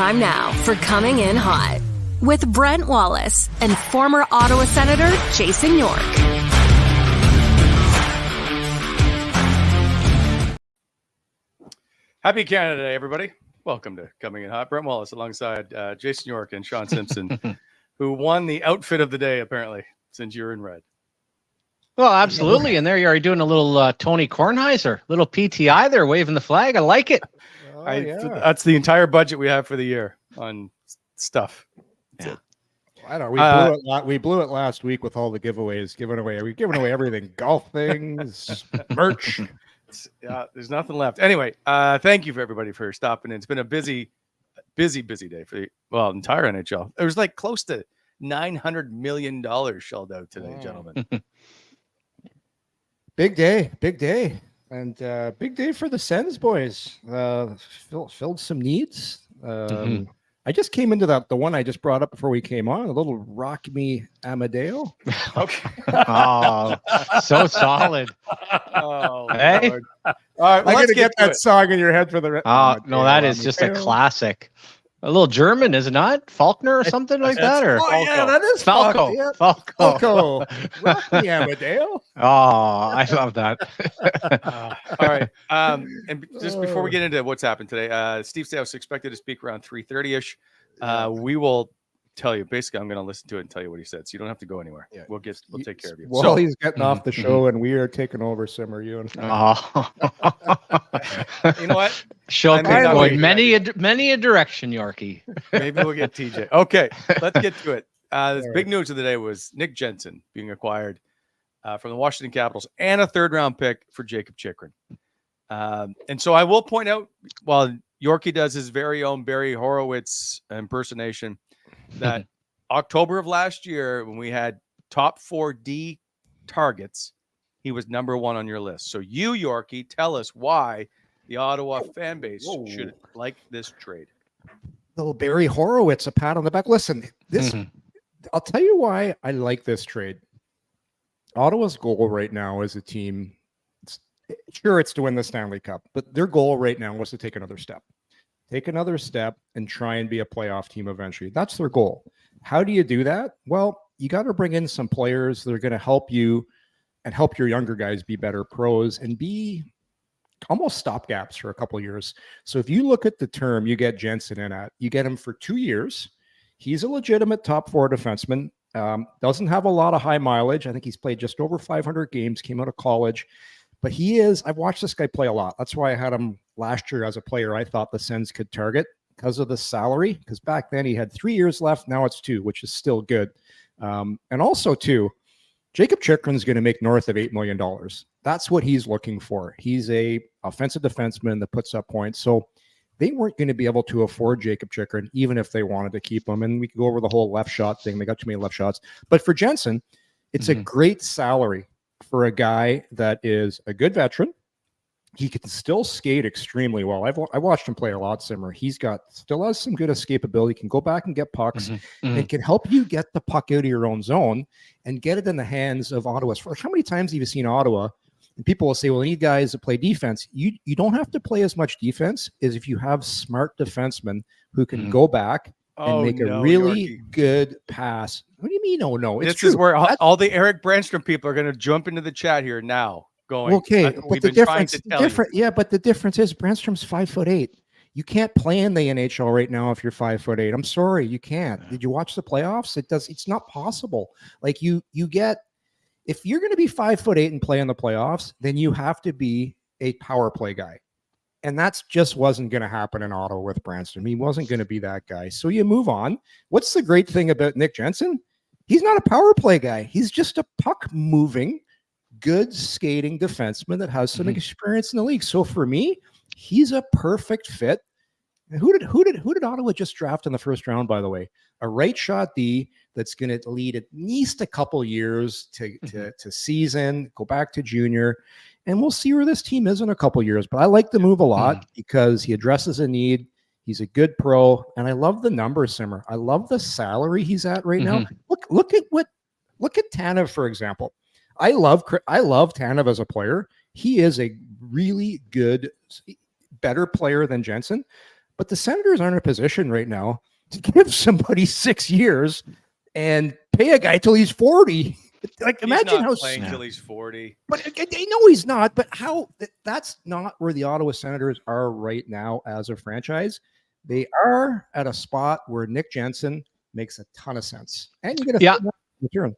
Time now for Coming In Hot with Brent Wallace and former Ottawa Senator Jason York. Happy Canada Day, everybody. Welcome to Coming In Hot. Brent Wallace alongside Jason York and Sean Simpson, who won the outfit of the day, apparently, since you're in red. Well, absolutely. And there you are doing a little Tony Kornheiser, little PTI there, waving the flag. I like it. That's the entire budget we have for the year on stuff. Yeah. I don't know. We blew it last week with all the giveaways. We're giving away everything. Golf things, merch. There's nothing left. Anyway, thank you for everybody for stopping in. It's been a busy day for the entire NHL. It was like close to $900 million shelled out today, gentlemen. Big day, and big day for the Sens boys. Filled some needs. I just came into the one I just brought up before we came on. A little Rock Me Amadeo. Okay. Oh, so solid. Oh, hey. Lord. All right, I'm gonna get that song in your head for the. Oh no, that is just a classic. A little German, is it not? Faulkner or something like that? Or yeah, that is Falco. Yeah. Falco. Rock Me Amadeo. Oh, I love that. All right. And just before we get into what's happened today, Steve Staios expected to speak around 3:30ish. We will tell you. Basically, I'm going to listen to it and tell you what he said, so you don't have to go anywhere. Yeah. We'll take care of you. Well, he's getting off the show, and we are taking over. Simmer, you and Oh. You know what? Show could go in many a direction, Yorkie. Maybe we'll get TJ. Okay, let's get to it. Big news of the day was Nick Jensen being acquired from the Washington Capitals and a third-round pick for Jacob Chychrun. And so I will point out, while Yorkie does his very own Barry Horowitz impersonation, that October of last year, when we had top 4D targets, he was number one on your list. So you, Yorkie, tell us why the Ottawa fan base should like this trade. little Barry Horowitz, a pat on the back. Listen, this I'll tell you why I like this trade. Ottawa's goal right now as a team, it's to win the Stanley Cup, but their goal right now was to take another step. Take another step and try and be a playoff team eventually. That's their goal. How do you do that? Well, you got to bring in some players that are going to help you and help your younger guys be better pros and be almost stopgaps for a couple of years. So if you look at the term you get Jensen in at, you get him for 2 years. He's a legitimate top four defenseman. Doesn't have a lot of high mileage. I think he's played just over 500 games, came out of college. But I've watched this guy play a lot. That's why I had him last year as a player I thought the Sens could target because of the salary. Because back then he had 3 years left. Now it's 2, which is still good. And also, too, Jacob Chychrun is going to make north of $8 million. That's what he's looking for. He's a offensive defenseman that puts up points. So they weren't going to be able to afford Jacob Chychrun, even if they wanted to keep him. And we could go over the whole left shot thing. They got too many left shots. But for Jensen, it's a great salary for a guy that is a good veteran. He can still skate extremely well. I watched him play a lot, Simmer. Still has some good escapability, can go back and get pucks, and can help you get the puck out of your own zone and get it in the hands of Ottawa. How many times have you seen Ottawa? And people will say, well, you need guys that play defense. You don't have to play as much defense as if you have smart defensemen who can go back and make a really good pass. What do you mean? Oh, no. This is where all the Eric Brannstrom people are going to jump into the chat here now. Okay, but the difference is Brannstrom's 5'8". You can't play in the NHL right now if you're 5'8". I'm sorry, you can't. Did you watch the playoffs? It's not possible. Like if you're going to be 5'8" and play in the playoffs, then you have to be a power play guy. And that's just wasn't going to happen in Ottawa with Brannstrom. He wasn't going to be that guy. So you move on. What's the great thing about Nick Jensen? He's not a power play guy. He's just a puck moving, good skating defenseman that has some experience in the league. So for me, he's a perfect fit. Who did Ottawa just draft in the first round, by the way? A right shot D that's going to lead at least a couple years to season, go back to junior, and we'll see where this team is in a couple years. But I like the move a lot because he addresses a need. He's a good pro, and I love the numbers, Simmer. I love the salary he's at right now. Look at Tanev, for example. I love Tanev as a player. He is a really good, better player than Jensen. But the Senators aren't in a position right now to give somebody 6 years and pay a guy till he's 40. Like, imagine how playing till he's 40. But they know he's not. But how? That's not where the Ottawa Senators are right now as a franchise. They are at a spot where Nick Jensen makes a ton of sense, and you get a return.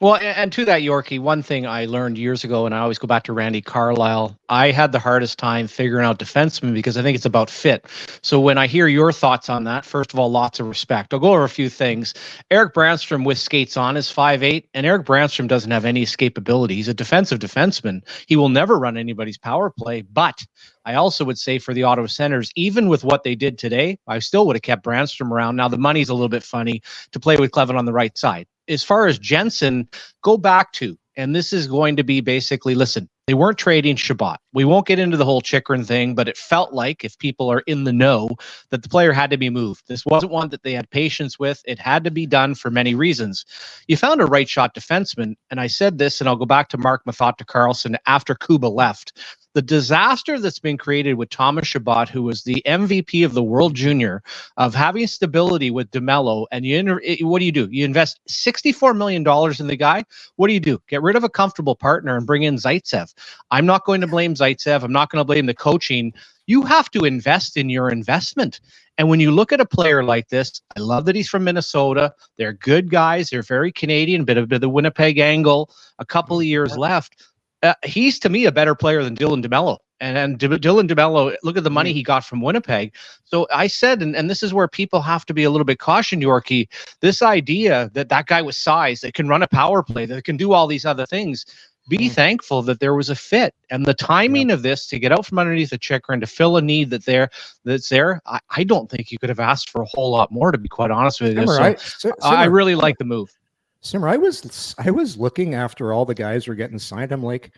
Well, and to that, Yorkie, one thing I learned years ago, and I always go back to Randy Carlyle, I had the hardest time figuring out defensemen because I think it's about fit. So when I hear your thoughts on that, first of all, lots of respect. I'll go over a few things. Eric Brannstrom with skates on is 5'8", and Eric Brannstrom doesn't have any escapability. He's a defensive defenseman. He will never run anybody's power play, but I also would say for the Ottawa Senators, even with what they did today, I still would have kept Brannstrom around. Now, the money's a little bit funny to play with Clevin on the right side. As far as Jensen, go back to, and this is going to be basically, listen, they weren't trading Shabbat. We won't get into the whole Chychrun thing, but it felt like, if people are in the know, that the player had to be moved. This wasn't one that they had patience with. It had to be done for many reasons. You found a right shot defenseman, and I said this, and I'll go back to Mark Mathata-Carlson after Kuba left. The disaster that's been created with Thomas Chabot, who was the MVP of the World Junior, of having stability with DeMello, and what do? You invest $64 million in the guy. What do? Get rid of a comfortable partner and bring in Zaitsev. I'm not going to blame Zaitsev. I'm not going to blame the coaching. You have to invest in your investment. And when you look at a player like this, I love that he's from Minnesota. They're good guys. They're very Canadian, bit of the Winnipeg angle, a couple of years left. He's, to me, a better player than Dylan DeMello. And Dylan DeMello, look at the money he got from Winnipeg. So I said, and this is where people have to be a little bit cautioned, Yorkie, this idea that that guy with size, that can run a power play, that can do all these other things, be thankful that there was a fit. And the timing of this to get out from underneath the Chychrun, to fill a need that's there, I don't think you could have asked for a whole lot more, to be quite honest with you. I really like the move. Simmer, I was looking after all the guys were getting signed. I'm like,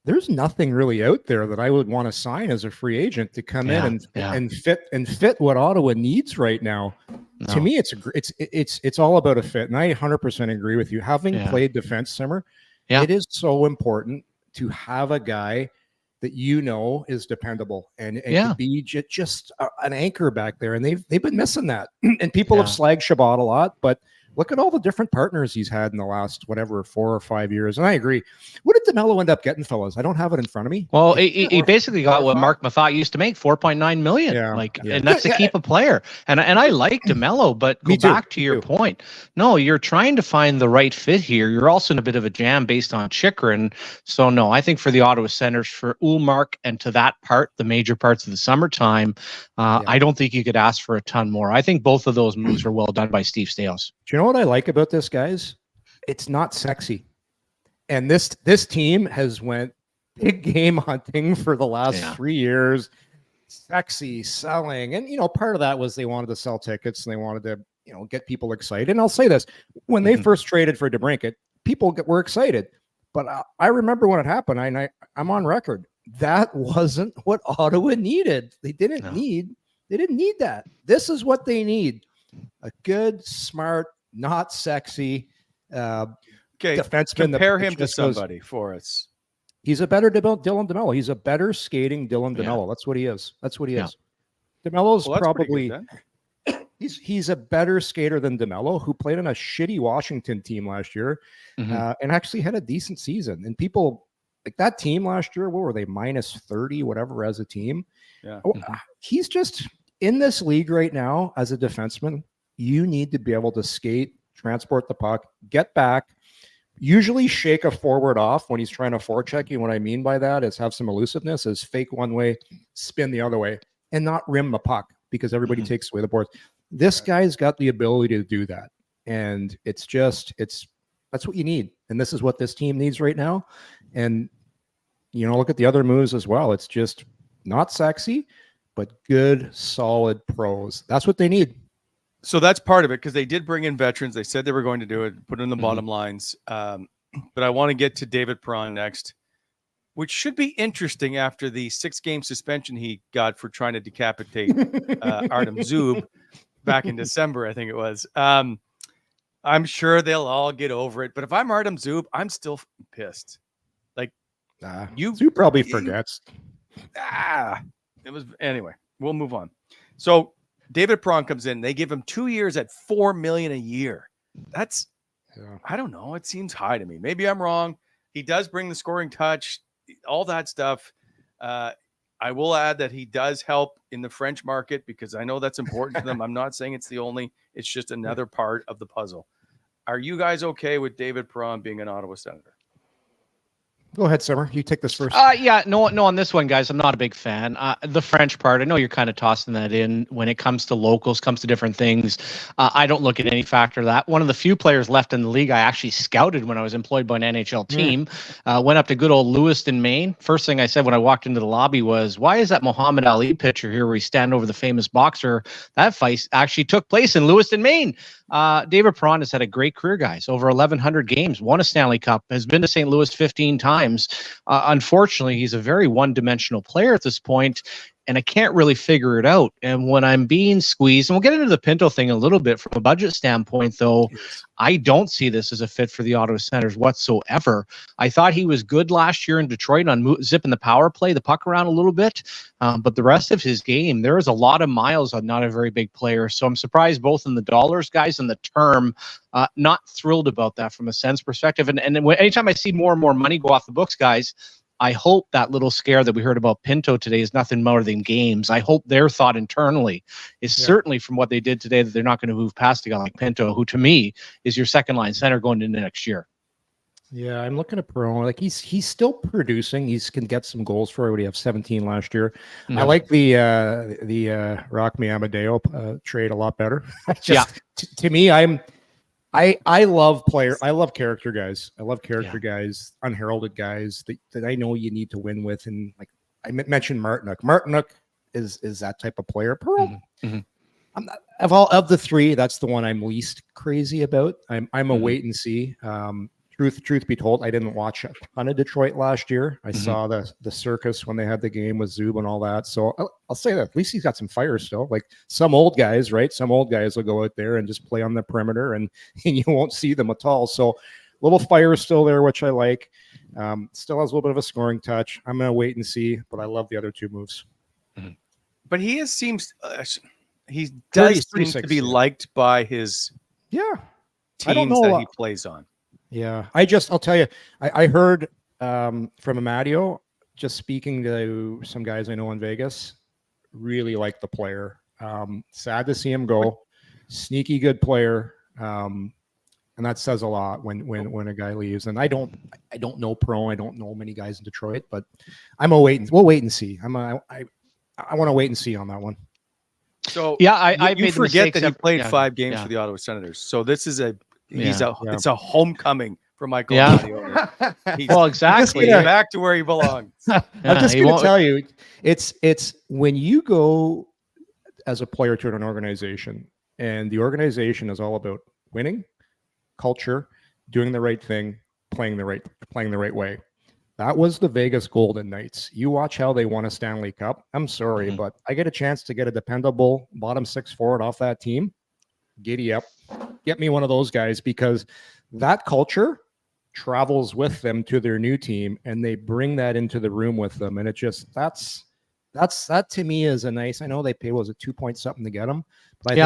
there's nothing really out there that I would want to sign as a free agent to come in and fit what Ottawa needs right now. No. To me, it's all about a fit, and I 100% agree with you. Having played defense, Simmer, it is so important to have a guy that is dependable and could be just an anchor back there, and they've been missing that. And people have slagged Chabot a lot, but look at all the different partners he's had in the last, 4 or 5 years. And I agree. What did DeMello end up getting, fellas? I don't have it in front of me. Well, he basically got what Mark Mathot used to make, $4.9 million. And that's to keep a player. And I like DeMello, but go back to your point. No, you're trying to find the right fit here. You're also in a bit of a jam based on Chychrun. So no, I think for the Ottawa Senators, for Ullmark and to that part, the major parts of the summertime, I don't think you could ask for a ton more. I think both of those moves were well done by Steve Staios. Do you know what I like about this, guys? It's not sexy. And this team has went big game hunting for the last 3 years. Sexy, selling. And, part of that was they wanted to sell tickets and they wanted to, get people excited. And I'll say this, when they first traded for DeBrincat, people were excited. But I remember when it happened, I'm on record. That wasn't what Ottawa needed. They didn't need that. This is what they need. A good, smart, not sexy defenseman. Compare him to somebody for us. He's a better Dylan DeMello. He's a better skating Dylan DeMello. That's what he is. DeMello's probably he's a better skater than DeMello, who played on a shitty Washington team last year and actually had a decent season. And people like that team last year, what were they, minus 30, whatever, as a team? He's just in this league right now as a defenseman. You need to be able to skate, transport the puck, get back, usually shake a forward off when he's trying to forecheck you. What I mean by that is have some elusiveness, is fake one way, spin the other way, and not rim the puck because everybody takes away the boards. This guy's got the ability to do that. And that's what you need. And this is what this team needs right now. And, look at the other moves as well. It's just not sexy, but good, solid pros. That's what they need. So that's part of it, because they did bring in veterans. They said they were going to do it, put in the bottom lines. But I want to get to David Perron next, which should be interesting after the 6-game suspension he got for trying to decapitate Artem Zub back in December, I think it was. I'm sure they'll all get over it. But if I'm Artem Zub, I'm still pissed. Like, Zub probably forgets. It was anyway. We'll move on. So David Perron comes in. They give him 2 years at $4 million a year. That's, I don't know. It seems high to me. Maybe I'm wrong. He does bring the scoring touch, all that stuff. I will add that he does help in the French market because I know that's important to them. I'm not saying it's the only. It's just another part of the puzzle. Are you guys okay with David Perron being an Ottawa Senator? Go ahead, Summer. You take this first. No, on this one, guys, I'm not a big fan. The French part, I know you're kind of tossing that in when it comes to locals, comes to different things. I don't look at any factor of that. One of the few players left in the league I actually scouted when I was employed by an NHL team. Went up to good old Lewiston, Maine. First thing I said when I walked into the lobby was, why is that Muhammad Ali picture here where he stand over the famous boxer? That fight actually took place in Lewiston, Maine. David Perron has had a great career, guys. Over 1,100 games, won a Stanley Cup, has been to St. Louis 15 times. Unfortunately, he's a very one-dimensional player at this point, and I can't really figure it out. And when I'm being squeezed, and we'll get into the Pinto thing a little bit from a budget standpoint, though, I don't see this as a fit for the Ottawa Senators whatsoever. I thought he was good last year in Detroit on zipping the power play, the puck around a little bit, but the rest of his game, there is a lot of miles on not a very big player. So I'm surprised both in the dollars, guys, and the term. Not thrilled about that from a sense perspective. And anytime I see more and more money go off the books, guys, I hope that little scare that we heard about Pinto today is nothing more than games. I hope their thought internally is certainly from what they did today that they're not going to move past a guy like Pinto, who to me is your second line center going into next year. Yeah, I'm looking at Perron. Like he's still producing. He can get some goals for it. What do you have? 17 last year. I like the Rock Me Amadeo trade a lot better. To me, I love character guys. I love character guys, unheralded guys that I know you need to win with. And like I mentioned Martinook. Martinook is that type of player. Perron. I'm not, of the three, that's the one I'm least crazy about. I'm a wait and see. Truth be told, I didn't watch a ton of Detroit last year. I saw the circus when they had the game with Zub and all that. So I'll say that at least he's got some fire still. Like some old guys, right? Some old guys will go out there and just play on the perimeter, and you won't see them at all. So a little fire still there, which I like. Still has a little bit of a scoring touch. I'm gonna wait and see, but I love the other two moves. But he does seem to be liked by his teams that he plays on. Yeah, I'll tell you, I heard from Amadio, just speaking to some guys I know in Vegas, really like the player. Sad to see him go. Sneaky good player. And that says a lot when a guy leaves. And I don't know Perron. I don't know many guys in Detroit, but we'll wait and see. I want to wait and see on that one. So I you forget that he played 5 games for the Ottawa Senators. So this is it's a homecoming for Michael. Well, exactly. He's back to where he belongs. I'm just going to tell you, it's when you go as a player to an organization, and the organization is all about winning, culture, doing the right thing, playing the right way. That was the Vegas Golden Knights. You watch how they won a Stanley Cup. I'm sorry, but I get a chance to get a dependable bottom 6 forward off that team. Giddy up. Get me one of those guys, because that culture travels with them to their new team, and they bring that into the room with them. And it just, that to me is a nice, I know they pay, was it 2 point something to get them, but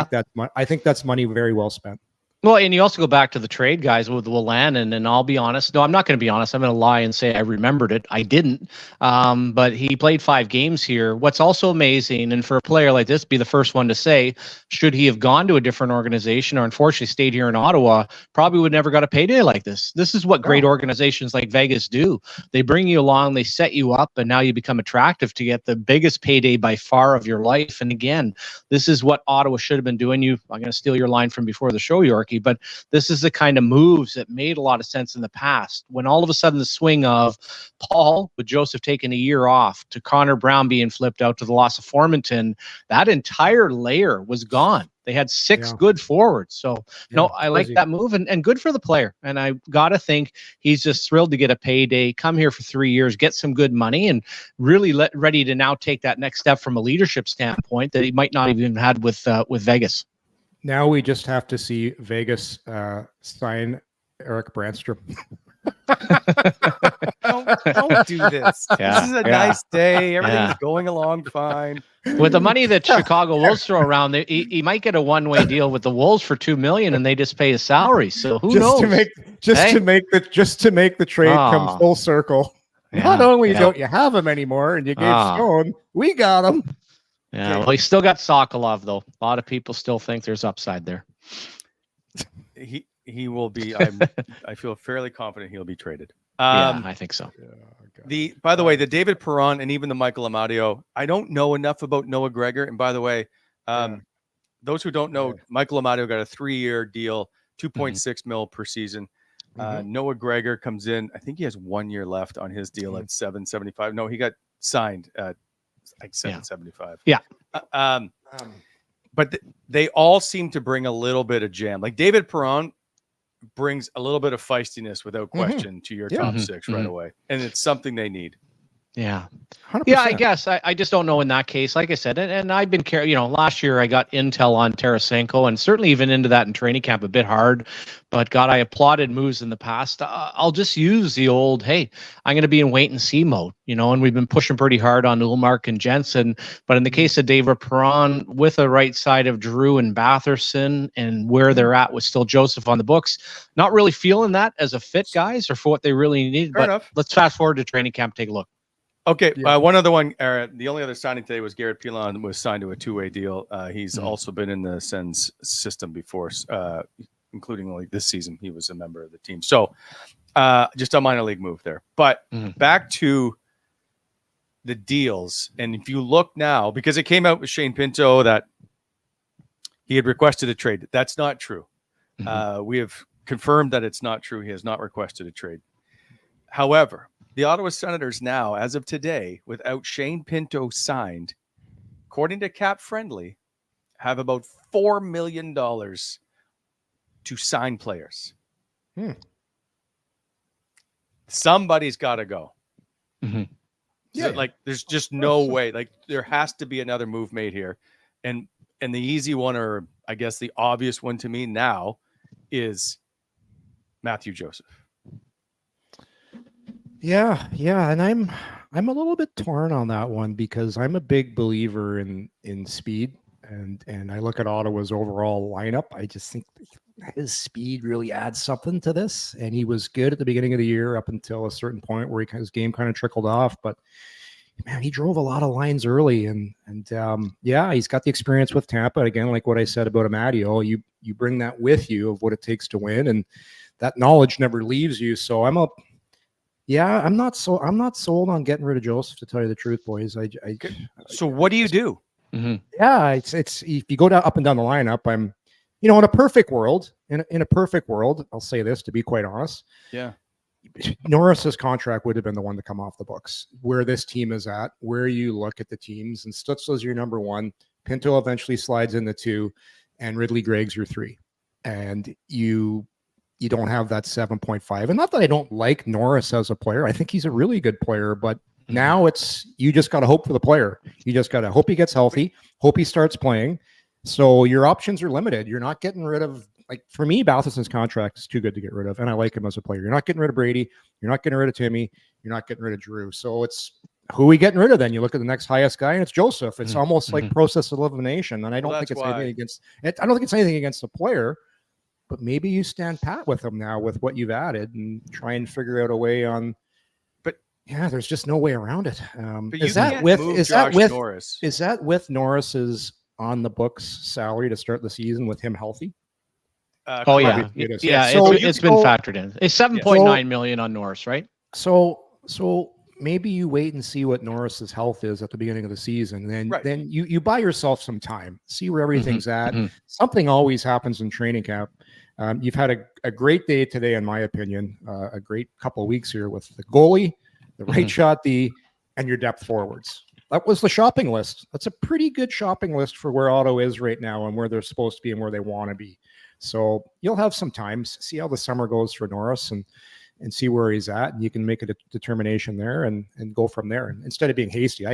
I think that's money very well spent. Well, and you also go back to the trade guys with Willan, and I'll be honest. No, I'm not going to be honest. I'm going to lie and say I remembered it. I didn't. But he played 5 games here. What's also amazing, and for a player like this, be the first one to say, should he have gone to a different organization or unfortunately stayed here in Ottawa, probably would never got a payday like this. This is what great organizations like Vegas do. They bring you along, they set you up, and now you become attractive to get the biggest payday by far of your life. And again, this is what Ottawa should have been doing. I'm going to steal your line from before the show, Yorkie, but this is the kind of moves that made a lot of sense in the past. When all of a sudden the swing of Paul, with Joseph taking a year off, to Connor Brown being flipped out, to the loss of Formanton, that entire layer was gone. They had 6 good forwards. So, I like that move, and good for the player. And I got to think he's just thrilled to get a payday, come here for 3 years, get some good money, and really ready to now take that next step from a leadership standpoint that he might not even had with Vegas. Now we just have to see Vegas sign Eric Brannstrom. Don't do this. Yeah, This is a yeah. nice day. Everything's Yeah. going along fine. With the money that Chicago Wolves throw around, he might get a one-way deal with the Wolves for $2 million, and they just pay his salary. So who knows? to make the trade come Ah. full circle. Yeah, Not only yeah. don't you have him anymore, and you gave Ah. Stone, we got him. Yeah, Okay. well, he's still got Sokolov, though. A lot of people still think there's upside there. He will be. I feel fairly confident he'll be traded. Yeah, I think so. By the way, the David Perron and even the Michael Amadio, I don't know enough about Noah Gregor. And by the way, those who don't know, Michael Amadio got a 3-year deal, 2.6 mil per season. Noah Gregor comes in. I think he has 1 year left on his deal at 775. No, he got signed at like 775. Yeah. But they all seem to bring a little bit of jam. Like David Perron brings a little bit of feistiness without question to your top six right away. And it's something they need. Yeah. 100%. Yeah, I guess. I just don't know in that case. Like I said, and I've been last year I got intel on Tarasenko, and certainly even into that in training camp a bit hard. But God, I applauded moves in the past. I'll just use the old, hey, I'm going to be in wait and see mode, and we've been pushing pretty hard on Ullmark and Jensen. But in the case of David Perron, with the right side of Drew and Batherson and where they're at with still Joseph on the books, not really feeling that as a fit, guys, or for what they really need. Fair enough. Let's fast forward to training camp, take a look. Okay, one other one. The only other signing today was Garrett Pilon was signed to a 2-way deal. He's also been in the Sens system before, including like this season. He was a member of the team. So just a minor league move there. But back to the deals. And if you look now, because it came out with Shane Pinto that he had requested a trade. That's not true. We have confirmed that it's not true. He has not requested a trade. However, the Ottawa Senators now, as of today, without Shane Pinto signed, according to Cap Friendly, have about $4 million to sign players. Somebody's got to go. There's just no way. Like, there has to be another move made here. And the easy one, or I guess the obvious one to me now, is Matthew Joseph. Yeah, and I'm a little bit torn on that one because I'm a big believer in speed, and I look at Ottawa's overall lineup. I just think his speed really adds something to this, and he was good at the beginning of the year up until a certain point where his game kind of trickled off. But man, he drove a lot of lines early, and he's got the experience with Tampa. Again, like what I said about Amadio, you bring that with you of what it takes to win, and that knowledge never leaves you. So I'm not sold on getting rid of Joseph, to tell you the truth, boys. So what do you do? Yeah, it's if you go up and down the lineup, I'm, in a perfect world, in a perfect world, I'll say this to be quite honest. Yeah. Norris's contract would have been the one to come off the books. Where this team is at, where you look at the teams, and Stützle's your number one, Pinto eventually slides in the 2, and Ridley Gregg's your 3, and you don't have that 7.5. And not that I don't like Norris as a player. I think he's a really good player, but now you just got to hope for the player. You just got to hope he gets healthy, hope he starts playing. So your options are limited. You're not getting rid of, like, for me, Batherson's contract is too good to get rid of, and I like him as a player. You're not getting rid of Brady. You're not getting rid of Timmy. You're not getting rid of Drew. So it's who are we getting rid of then? You look at the next highest guy, and it's Joseph. It's almost like process of elimination. And I don't think it's anything against it. I don't think it's anything against the player. But maybe you stand pat with them now with what you've added and try and figure out a way on. But yeah, there's just no way around it. Is that with Norris's on the books salary to start the season with him healthy? Yeah, So it's been factored in. It's $7.9 million on Norris, right? So maybe you wait and see what Norris's health is at the beginning of the season. Then you buy yourself some time, see where everything's at. Something always happens in training camp. You've had a great day today, in my opinion, a great couple of weeks here with the goalie, the right shot D, and your depth forwards. That was the shopping list. That's a pretty good shopping list for where Ottawa is right now and where they're supposed to be and where they want to be. So you'll have some time, see how the summer goes for Norris and see where he's at, and you can make a determination there and go from there. And instead of being hasty,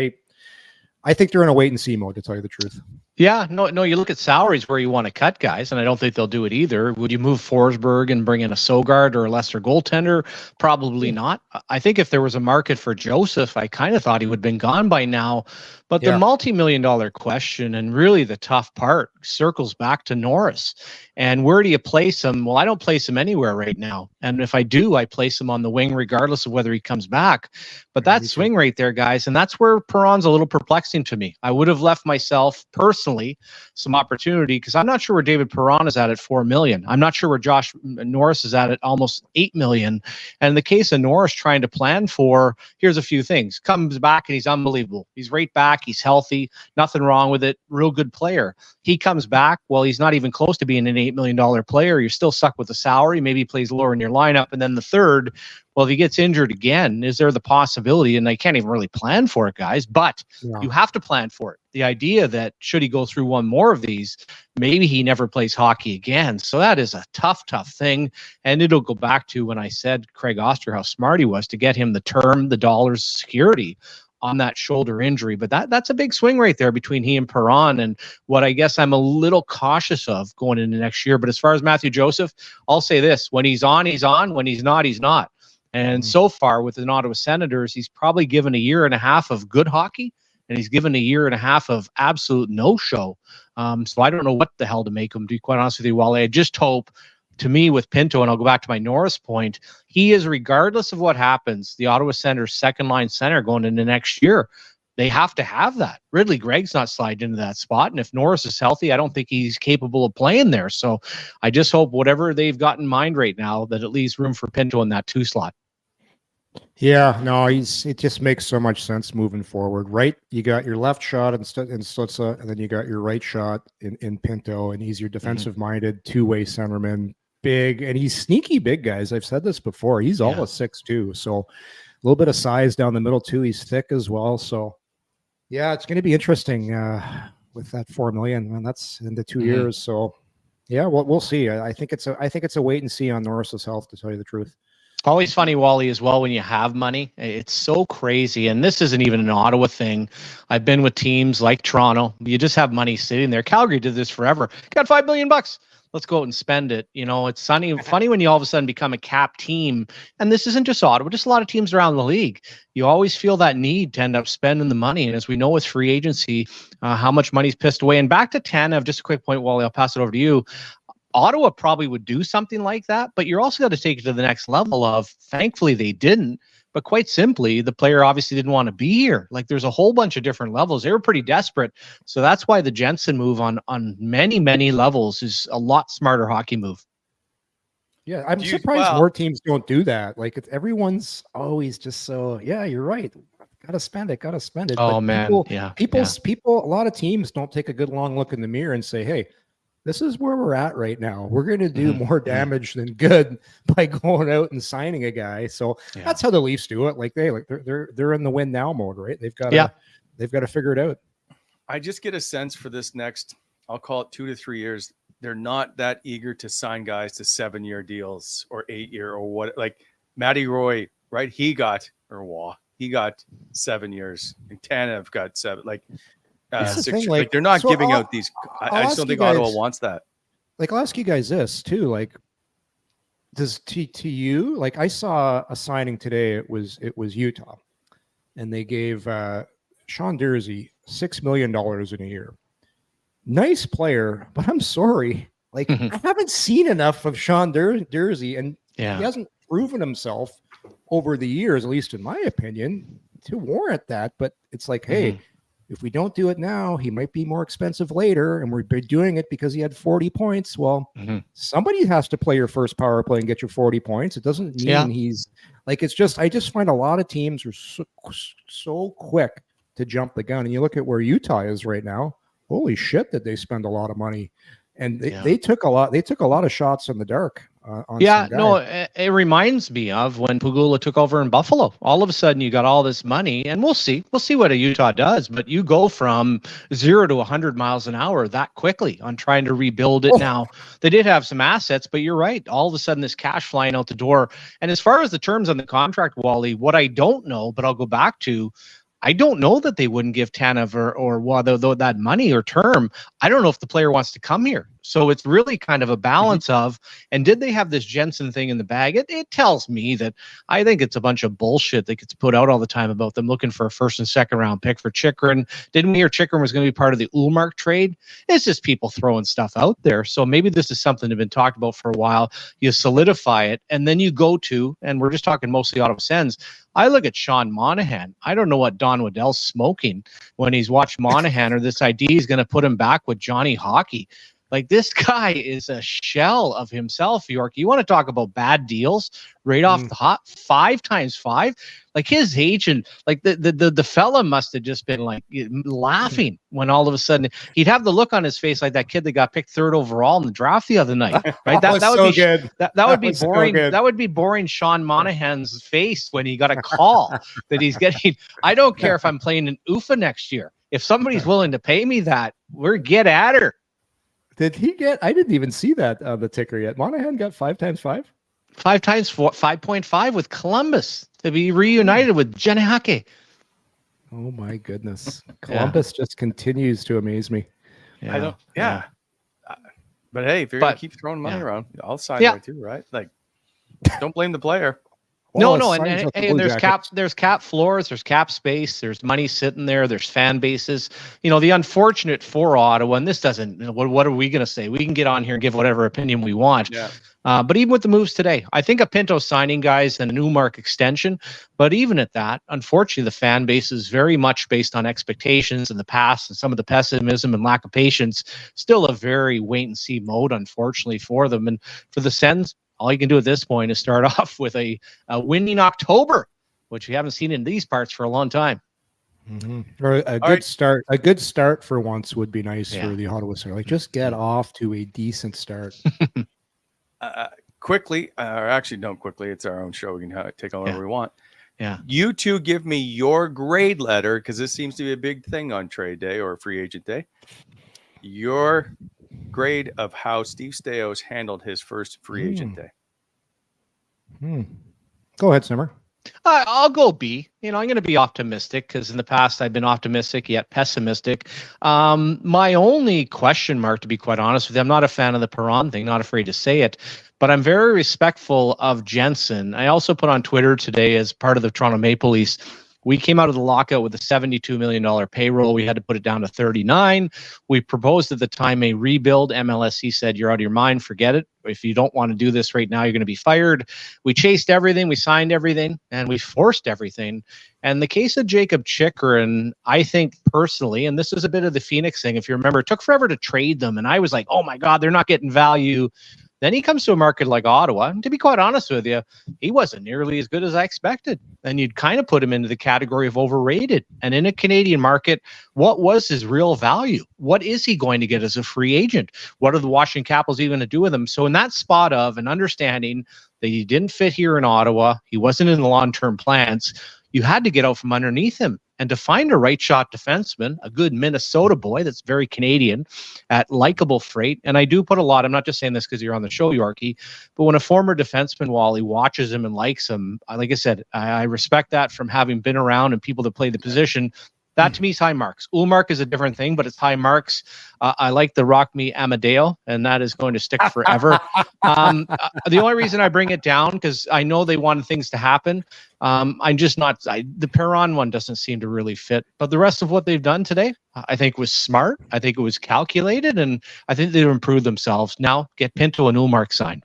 I think they're in a wait and see mode, to tell you the truth. Yeah, no. You look at salaries where you want to cut guys, and I don't think they'll do it either. Would you move Forsberg and bring in a Sogard or a lesser goaltender? Probably not. I think if there was a market for Joseph, I kind of thought he would have been gone by now. But the multi-million-dollar question, and really the tough part, circles back to Norris. And where do you place him? Well, I don't place him anywhere right now. And if I do, I place him on the wing regardless of whether he comes back. But that swing rate there, guys, and that's where Perron's a little perplexing to me. I would have left myself personally some opportunity because I'm not sure where David Perron is at $4 million. I'm not sure where Josh Norris is at almost $8 million. And in the case of Norris trying to plan for, here's a few things. Comes back and he's unbelievable. He's right back. He's healthy. Nothing wrong with it. Real good player. He comes back. Well, he's not even close to being an $8 million player. You're still stuck with the salary. Maybe he plays lower in your lineup. And then the third, well, if he gets injured again, is there the possibility? And I can't even really plan for it, guys, but you have to plan for it. The idea that should he go through one more of these, maybe he never plays hockey again. So that is a tough thing. And it'll go back to when I said Craig Oster, how smart he was to get him the term, the dollars security on that shoulder injury. But that's a big swing right there between he and Perron, and what I guess I'm a little cautious of going into next year. But as far as Matthew Joseph, I'll say this: when he's on, he's on. When he's not, he's not. And so far with the Ottawa Senators, he's probably given a year and a half of good hockey, and he's given a year and a half of absolute no-show. So I don't know what the hell to make him, to be quite honest with you, Wally. I just hope, to me, with Pinto, and I'll go back to my Norris point, he is, regardless of what happens, the Ottawa Senators' second-line center going into next year. They have to have that. Ridley Gregg's not sliding into that spot. And if Norris is healthy, I don't think he's capable of playing there. So I just hope whatever they've got in mind right now, that it leaves room for Pinto in that 2 slot. Yeah, no, it just makes so much sense moving forward, right? You got your left shot in Stutza, and then you got your right shot in Pinto, and he's your defensive-minded two-way centerman, big, and he's sneaky big, guys. I've said this before. He's almost 6'2", so a little bit of size down the middle too. He's thick as well, so yeah, it's going to be interesting with that $4 million, and that's in the 2 years. So yeah, we'll see. I think it's a wait and see on Norris's health, to tell you the truth. Always funny, Wally, as well, when you have money. It's so crazy. And this isn't even an Ottawa thing. I've been with teams like Toronto. You just have money sitting there. Calgary did this forever. Got $5 million. Let's go out and spend it. You know, it's funny when you all of a sudden become a cap team. And this isn't just Ottawa, just a lot of teams around the league. You always feel that need to end up spending the money. And as we know with free agency, how much money's pissed away. And back to Tanev, just a quick point, Wally, I'll pass it over to you. Ottawa probably would do something like that, but you're also got to take it to the next level of, thankfully they didn't, but quite simply, the player obviously didn't want to be here. Like, there's a whole bunch of different levels. They were pretty desperate. So that's why the Jensen move on many levels is a lot smarter hockey move. Yeah, I'm surprised more teams don't do that. Like, everyone's always just so, yeah, you're right. Gotta spend it. Oh, but man. People, a lot of teams don't take a good long look in the mirror and say, hey, this is where we're at right now. We're going to do more damage than good by going out and signing a guy. So that's how the Leafs do it. They're in the win now mode, right? They've got to figure it out. I just get a sense for this next, I'll call it 2 to 3 years. They're not that eager to sign guys to 7-year deals or 8-year or what. Like Matty Roy, right? He got 7 years, and Tanev got 7. Like, 6 years. Like, they're not giving out these. I just don't think Ottawa wants that. Like, I'll ask you guys this too. Like, does to you, like, I saw a signing today. It was Utah, and they gave Sean Durzi $6 million in a year. Nice player, but I'm sorry. Like, I haven't seen enough of Sean Durzi, and he hasn't proven himself over the years, at least in my opinion, to warrant that. But it's like, hey, if we don't do it now, he might be more expensive later, and we're doing it because he had 40 points. Well, somebody has to play your first power play and get your 40 points. It doesn't mean he's like, it's just, I just find a lot of teams are so quick to jump the gun. And you look at where Utah is right now. Holy shit, did they spend a lot of money? And they took a lot of shots in the dark. It reminds me of when Pagula took over in Buffalo. All of a sudden, you got all this money, and we'll see what a Utah does. But you go from 0 to 100 miles an hour that quickly on trying to rebuild it. Now, they did have some assets, but you're right. All of a sudden, this cash flying out the door. And as far as the terms on the contract, Wally, what I don't know, but I'll go back to, I don't know that they wouldn't give Tanev or that money or term. I don't know if the player wants to come here. So it's really kind of a balance of, and did they have this Jensen thing in the bag? It tells me that I think it's a bunch of bullshit that gets put out all the time about them looking for a first and second round pick for Chychrun. Didn't we hear Chychrun was going to be part of the Ullmark trade? It's just people throwing stuff out there. So maybe this is something that's been talked about for a while. You solidify it, and then you go to, and we're just talking mostly Ottawa Sens. I look at Sean Monahan. I don't know what Don Waddell's smoking when he's watched Monahan, or this idea he's going to put him back with Johnny Hockey. Like, this guy is a shell of himself, York. You want to talk about bad deals right off the hot 5x5? Like, his agent, like the fella must have just been like laughing when all of a sudden he'd have the look on his face like that kid that got picked 3rd overall in the draft the other night. Right? That would so be good. That would be so boring. good. That would be boring Sean Monahan's face when he got a call that he's getting. I don't care if I'm playing in UFA next year. If somebody's willing to pay me that, we're get at her. Did he get? I didn't even see that on the ticker yet. Monahan got 5x5. 5x5 with Columbus to be reunited with Jenny Hockey. Oh my goodness! Columbus just continues to amaze me. I don't. Yeah. But hey, if you're gonna keep throwing money around, I'll sign there too, right? Like, don't blame the player. No, Well, and there's cap floors, there's cap space, there's money sitting there, there's fan bases. You know, the unfortunate for Ottawa, and this doesn't, what are we going to say? We can get on here and give whatever opinion we want. Yeah. But even with the moves today, I think a Pinto signing, guys, and a Newmark extension. But even at that, unfortunately, the fan base is very much based on expectations in the past, and some of the pessimism and lack of patience. Still a very wait and see mode, unfortunately, for them. And for the Sens, all you can do at this point is start off with a winning October, which we haven't seen in these parts for a long time. Or a good start. A good start for once would be nice for the Ottawa Senators. Like, just get off to a decent start. Quickly, or actually, don't quickly. It's our own show. We can take on whatever we want. Yeah. You two give me your grade letter, because this seems to be a big thing on trade day or free agent day. Your grade of how Steve Staios handled his first free agent day. Go ahead, Simmer. I'll go B. I'm going to be optimistic because in the past I've been optimistic yet pessimistic. My only question mark, to be quite honest with you, I'm not a fan of the Perron thing, not afraid to say it, but I'm very respectful of Jensen. I also put on Twitter today, as part of the Toronto Maple Leafs, we came out of the lockout with a $72 million payroll. We had to put it down to 39. We proposed at the time a rebuild. MLSE said, you're out of your mind, forget it. If you don't want to do this right now, you're going to be fired. We chased everything, we signed everything, and we forced everything. And the case of Jacob Chychrun, I think personally, and this is a bit of the Phoenix thing, if you remember, it took forever to trade them. And I was like, oh my God, they're not getting value. Then he comes to a market like Ottawa, and to be quite honest with you, he wasn't nearly as good as I expected. And you'd kind of put him into the category of overrated. And in a Canadian market, what was his real value? What is he going to get as a free agent? What are the Washington Capitals even going to do with him? So in that spot of an understanding that he didn't fit here in Ottawa, he wasn't in the long-term plans, you had to get out from underneath him. And to find a right shot defenseman, a good Minnesota boy that's very Canadian at likable freight. And I do put a lot, I'm not just saying this because you're on the show, Yorkie, but when a former defenseman, Wally, watches him and likes him, like I said, I respect that from having been around and people that play the position. That to me is high marks. Ullmark is a different thing, but it's high marks. I like the Rock Me Amadeo, and that is going to stick forever. The only reason I bring it down, because I know they wanted things to happen. I'm just not. The Perron one doesn't seem to really fit, but the rest of what they've done today, I think was smart. I think it was calculated, and I think they've improved themselves. Now get Pinto and Ullmark signed.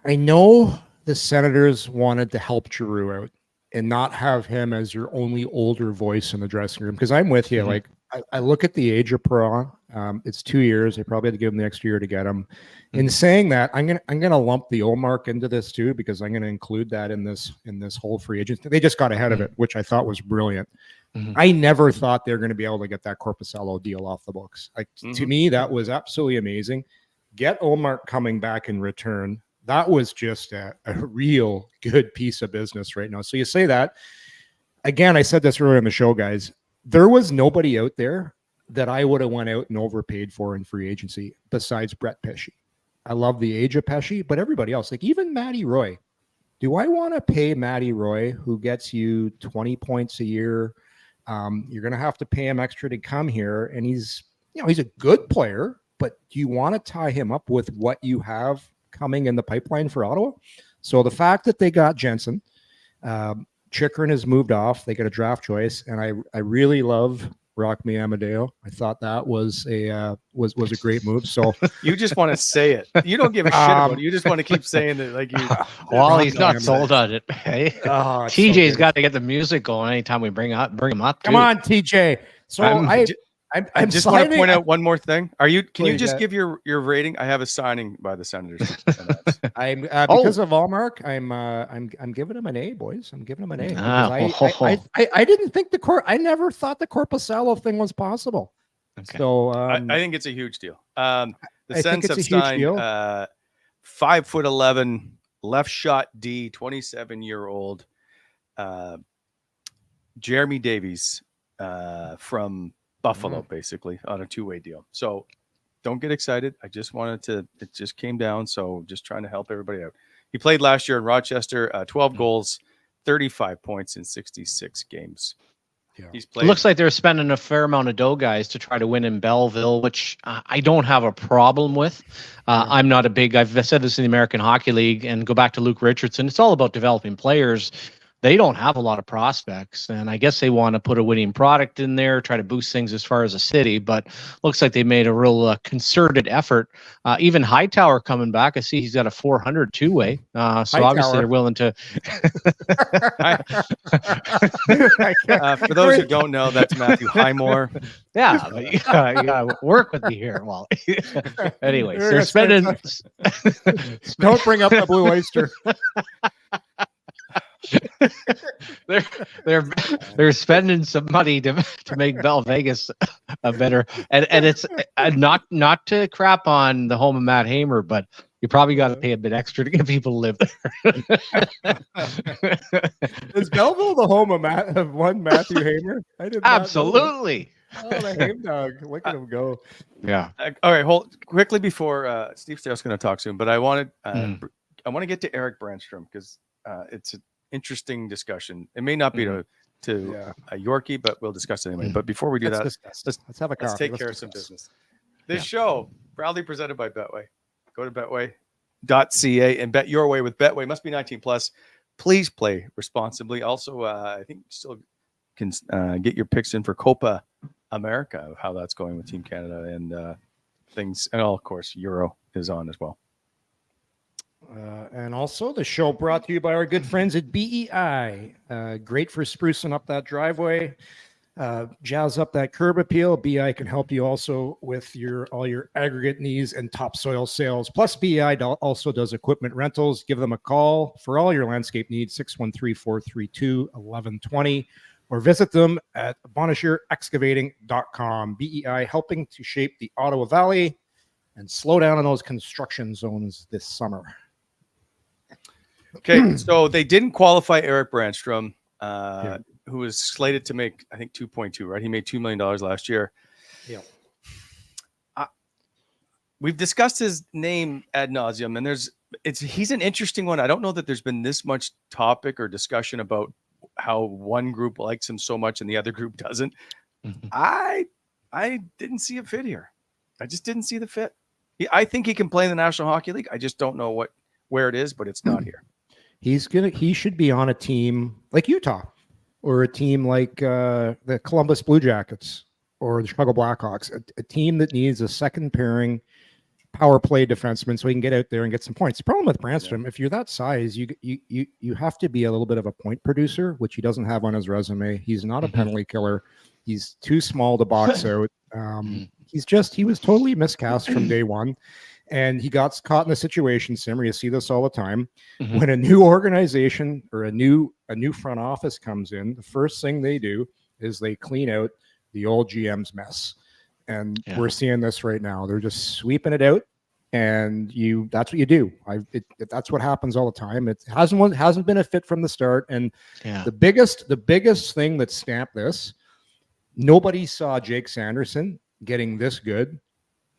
I know the Senators wanted to help Giroux out and not have him as your only older voice in the dressing room. Because I'm with you. Mm-hmm. Like, I look at the age of Perron. It's 2 years. They probably had to give him the extra year to get him. Mm-hmm. In saying that, I'm gonna lump the Ullmark into this too, because I'm gonna include that in this whole free agent. They just got ahead of it, which I thought was brilliant. Mm-hmm. I never thought they were going to be able to get that Korpisalo deal off the books. Like, to me, that was absolutely amazing. Get Ullmark coming back in return. That was just a real good piece of business right now. So you say that. Again, I said this earlier in the show, guys. There was nobody out there that I would have went out and overpaid for in free agency besides Brett Pesce. I love the age of Pesce, but everybody else, like even Matty Roy. Do I want to pay Matty Roy, who gets you 20 points a year, You're going to have to pay him extra to come here, and he's a good player, but do you want to tie him up with what you have coming in the pipeline for Ottawa? So the fact that they got Jensen, Chychrun has moved off. They get a draft choice, and I really love Rock Me Amadeo. I thought that was a great move. So you just want to say it. You don't give a shit about it. You just want to keep saying it like you. Well, he's not sold on it. Hey, TJ's so got to get the music going anytime we bring him up. Come on, TJ. So I just want to point out one more thing. Can you just give your rating? I have a signing by the Senators. I'm because of Allmark. I'm giving him an A, boys. I'm giving him an A. I didn't think I never thought the Korpisalo thing was possible. Okay. So I think it's a huge deal. The Sens have signed 5'11" left shot D, 27-year-old Jeremy Davies from Buffalo, basically on a two-way deal. So don't get excited. It just came down. So just trying to help everybody out. He played last year in Rochester, 12 goals, 35 points in 66 games. Yeah. He's played. It looks like they're spending a fair amount of dough, guys, to try to win in Belleville, which I don't have a problem with. I'm not I've said this in the American Hockey League, and go back to Luke Richardson. It's all about developing players. They don't have a lot of prospects, and I guess they want to put a winning product in there, try to boost things as far as a city, but looks like they made a real concerted effort. Even Hightower coming back. I see he's got a 400 two-way, so Hightower. Obviously they're willing to... for those who don't know, that's Matthew Highmore. Yeah, but you gotta work with me here. Well, anyways, they're spending... Don't bring up the Blue Oyster. they're spending some money to make Bell Vegas a better and it's not to crap on the home of Matt Hamer, but you probably got to pay a bit extra to get people to live there. Is Belleville the home of one Matthew Hamer? I did absolutely. Oh, the Hamer dog! Look at him go. Yeah. All right, hold quickly before Steve Staios going to talk soon, but I want to get to Eric Brannstrom because it's an interesting discussion. It may not be to a Yorkie, but we'll discuss it anyway. But before we do let's have a coffee. Let's take care of some business. This show proudly presented by Betway. Go to betway.ca and bet your way with Betway. Must be 18 plus. Please play responsibly. Also, I think you still can get your picks in for Copa America, how that's going with Team Canada and things. And of course, Euro is on as well. And also the show brought to you by our good friends at BEI. Great for sprucing up that driveway, jazz up that curb appeal. BEI can help you also with all your aggregate needs and topsoil sales. Plus, BEI also does equipment rentals. Give them a call for all your landscape needs, 613-432-1120, or visit them at bonashirexcavating.com. BEI helping to shape the Ottawa Valley and slow down on those construction zones this summer. Okay, so they didn't qualify Eric Brannstrom, who was slated to make, I think, 2.2, right? He made $2 million last year. Yeah. We've discussed his name ad nauseum, and he's an interesting one. I don't know that there's been this much topic or discussion about how one group likes him so much and the other group doesn't. Mm-hmm. I didn't see a fit here. I just didn't see the fit. I think he can play in the National Hockey League. I just don't know where it is, but it's not here. He should be on a team like Utah or a team like the Columbus Blue Jackets or the Chicago Blackhawks, a team that needs a second pairing power play defenseman so he can get out there and get some points. The problem with Brannstrom, if you're that size, you have to be a little bit of a point producer, which he doesn't have on his resume. He's not a penalty killer. He's too small to box out. He was totally miscast from day one. And he got caught in a situation, Simmer, you see this all the time. Mm-hmm. When a new organization or a new front office comes in, the first thing they do is they clean out the old GM's mess. And we're seeing this right now. They're just sweeping it out. And that's what you do. That's what happens all the time. It hasn't been a fit from the start. And the biggest thing that stamped this, nobody saw Jake Sanderson getting this good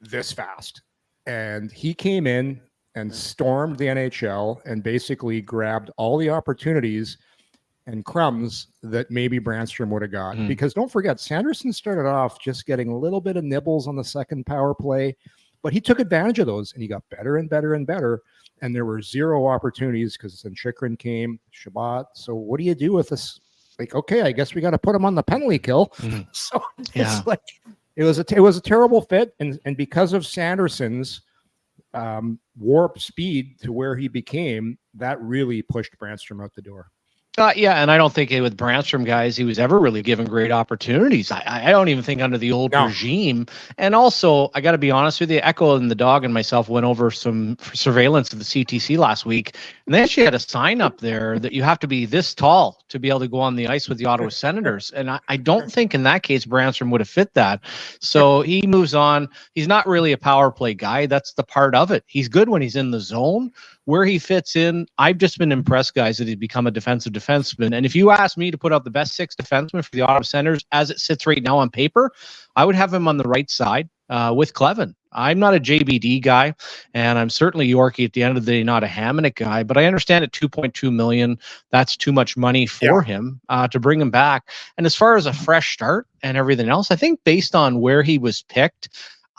this fast. And he came in and stormed the NHL and basically grabbed all the opportunities and crumbs that maybe Brannstrom would have got. Because don't forget, Sanderson started off just getting a little bit of nibbles on the second power play, but he took advantage of those and he got better and better and better. And there were zero opportunities because then Chychrun came, Shabbat. So what do you do with this? Like, okay, I guess we got to put him on the penalty kill. So it's like it was a terrible fit, and because of Sanderson's warp speed to where he became, that really pushed Brannstrom out the door. Yeah, and I don't think with Brannstrom guys, he was ever really given great opportunities. I don't even think under the old regime. And also, I got to be honest with you, Echo and the dog and myself went over some surveillance of the CTC last week, and they actually had a sign up there that you have to be this tall to be able to go on the ice with the Ottawa Senators. And I don't think in that case Brannstrom would have fit that. So he moves on. He's not really a power play guy. That's the part of it. He's good when he's in the zone. Where he fits in, I've just been impressed, guys, that he's become a defensive defenseman. And if you ask me to put out the best 6 defensemen for the Ottawa Senators as it sits right now on paper, I would have him on the right side with Clevin. I'm not a JBD guy, and I'm certainly Yorkie at the end of the day, not a Hamonic guy, but I understand at $2.2 million, that's too much money for him to bring him back. And as far as a fresh start and everything else, I think based on where he was picked,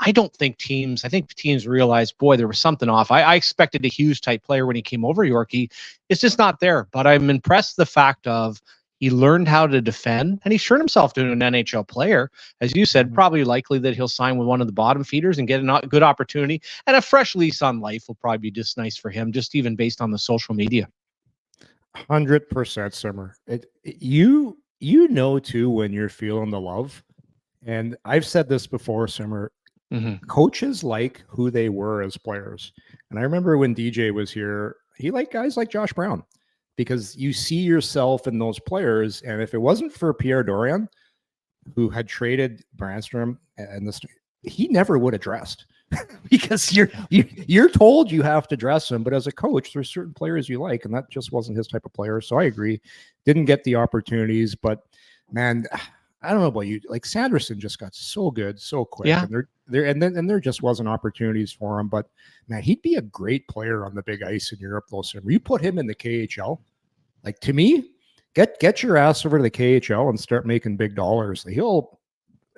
I think teams realized, boy, there was something off. I expected a Hughes type player when he came over, Yorkie. It's just not there. But I'm impressed the fact of he learned how to defend, and he turned himself to an NHL player. As you said, probably likely that he'll sign with one of the bottom feeders and get a good opportunity. And a fresh lease on life will probably be just nice for him, just even based on the social media. 100%, Simmer. You know, too, when you're feeling the love. And I've said this before, Simmer. Coaches like who they were as players. And I remember when DJ was here, he liked guys like Josh Brown because you see yourself in those players. And if it wasn't for Pierre Dorion, who had traded Brannstrom, and he never would have dressed because you're told you have to dress him. But as a coach, there's certain players you like, and that just wasn't his type of player. So I agree. Didn't get the opportunities, but man, I don't know about you. Like Sanderson just got so good, so quick. Yeah. And there just wasn't opportunities for him. But man, he'd be a great player on the big ice in Europe, though. So you put him in the KHL, like to me, get your ass over to the KHL and start making big dollars.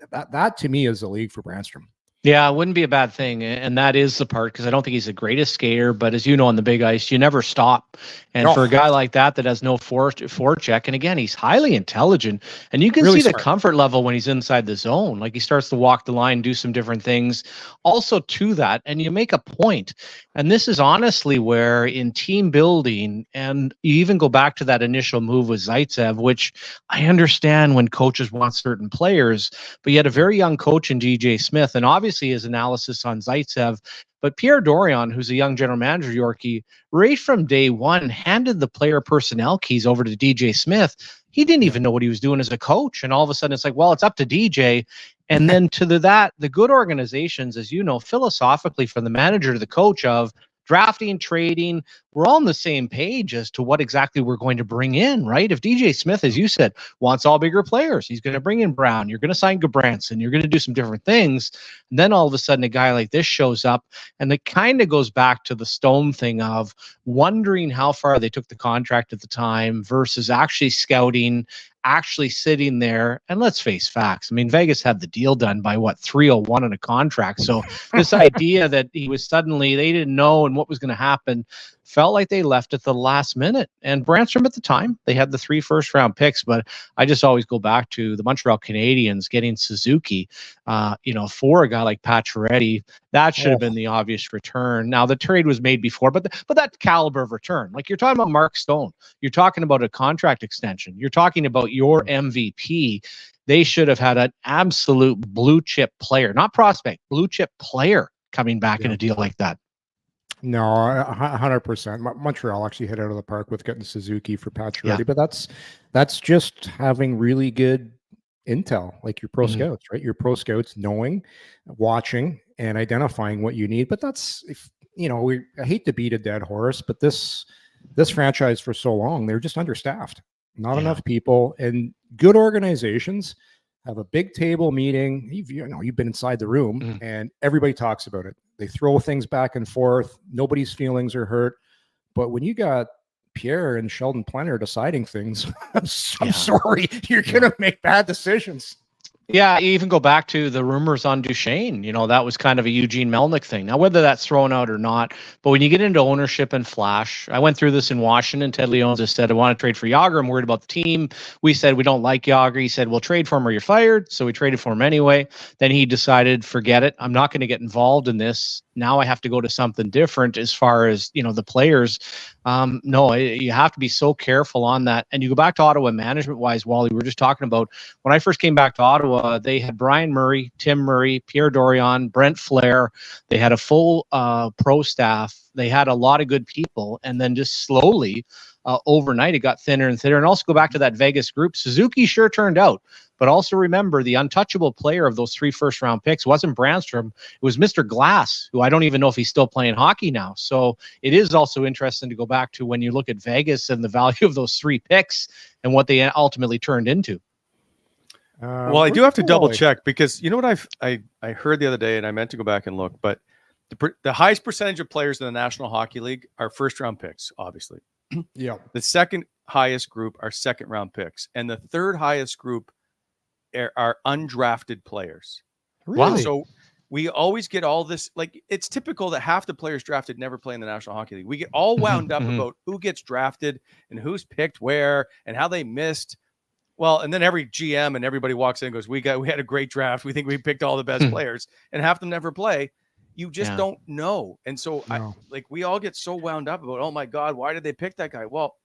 That to me is the league for Brannstrom. Yeah, it wouldn't be a bad thing. And that is the part, because I don't think he's the greatest skater, but as you know, on the big ice, you never stop. And for a guy like that has no forecheck, and again, he's highly intelligent, and you can really see the comfort level when he's inside the zone. Like he starts to walk the line, do some different things. Also to that, and you make a point, and this is honestly where in team building, and you even go back to that initial move with Zaitsev, which I understand when coaches want certain players, but you had a very young coach in DJ Smith, and obviously his analysis on Zaitsev, but Pierre Dorion, who's a young general manager, Yorkie, right from day one, handed the player personnel keys over to DJ Smith. He didn't even know what he was doing as a coach. And all of a sudden it's like, well, it's up to DJ. And then the good organizations, as you know, philosophically from the manager to the coach of drafting, trading, we're all on the same page as to what exactly we're going to bring in, right? If DJ Smith, as you said, wants all bigger players, he's going to bring in Brown, you're going to sign Branson, you're going to do some different things. And then all of a sudden a guy like this shows up, and it kind of goes back to the Stone thing of wondering how far they took the contract at the time versus actually scouting, actually sitting there. And let's face facts. I mean, Vegas had the deal done by what, 301 on a contract. So this idea that he was suddenly, they didn't know and what was going to happen, felt like they left at the last minute. And Brannstrom at the time, they had the 3 first-round picks, but I just always go back to the Montreal Canadiens getting Suzuki, for a guy like Pacioretty. That should have been the obvious return. Now, the trade was made before, but that caliber of return, like you're talking about Mark Stone, you're talking about a contract extension, you're talking about your MVP. They should have had an absolute blue-chip player, not prospect, blue-chip player coming back in a deal like that. No, 100%. Montreal actually hit out of the park with getting Suzuki for Pacioretty, but that's just having really good intel, like your pro scouts, right? Your pro scouts knowing, watching, and identifying what you need. But that's, I hate to beat a dead horse, but this franchise for so long, they're just understaffed. Not enough people, and good organizations have a big table meeting. You've been inside the room, and everybody talks about it. They throw things back and forth. Nobody's feelings are hurt. But when you got Pierre and Sheldon Plenner deciding things, I'm sorry, you're going to make bad decisions. Yeah, you even go back to the rumors on Duchesne. That was kind of a Eugene Melnick thing. Now, whether that's thrown out or not, but when you get into ownership and flash, I went through this in Washington. Ted Leon just said, I want to trade for Yager. I'm worried about the team. We said, we don't like Yager. He said, we'll trade for him or you're fired. So we traded for him anyway. Then he decided, forget it. I'm not going to get involved in this. Now I have to go to something different as far as, the players. No, you have to be so careful on that. And you go back to Ottawa management-wise, Wally, we were just talking about when I first came back to Ottawa, they had Brian Murray, Tim Murray, Pierre Dorion, Brent Flair. They had a full pro staff. They had a lot of good people. And then just slowly, overnight, it got thinner and thinner. And also go back to that Vegas group. Suzuki sure turned out. But also remember, the untouchable player of those 3 first-round picks wasn't Brannstrom. It was Mr. Glass, who I don't even know if he's still playing hockey now. So it is also interesting to go back to when you look at Vegas and the value of those 3 picks and what they ultimately turned into. Well, I do have to double check because you know what I heard the other day, and I meant to go back and look, but the highest percentage of players in the National Hockey League are first-round picks, obviously. Yeah. The second highest group are second-round picks, and the third highest group are undrafted players. Really? Wow. So we always get all this, like, it's typical that half the players drafted never play in the National Hockey League. We get all wound up about who gets drafted and who's picked where and how they missed. Well, and then every GM and everybody walks in and goes, we had a great draft. We think we picked all the best players, and half them never play. You just don't know. And so we all get so wound up about, oh my God, why did they pick that guy? Well,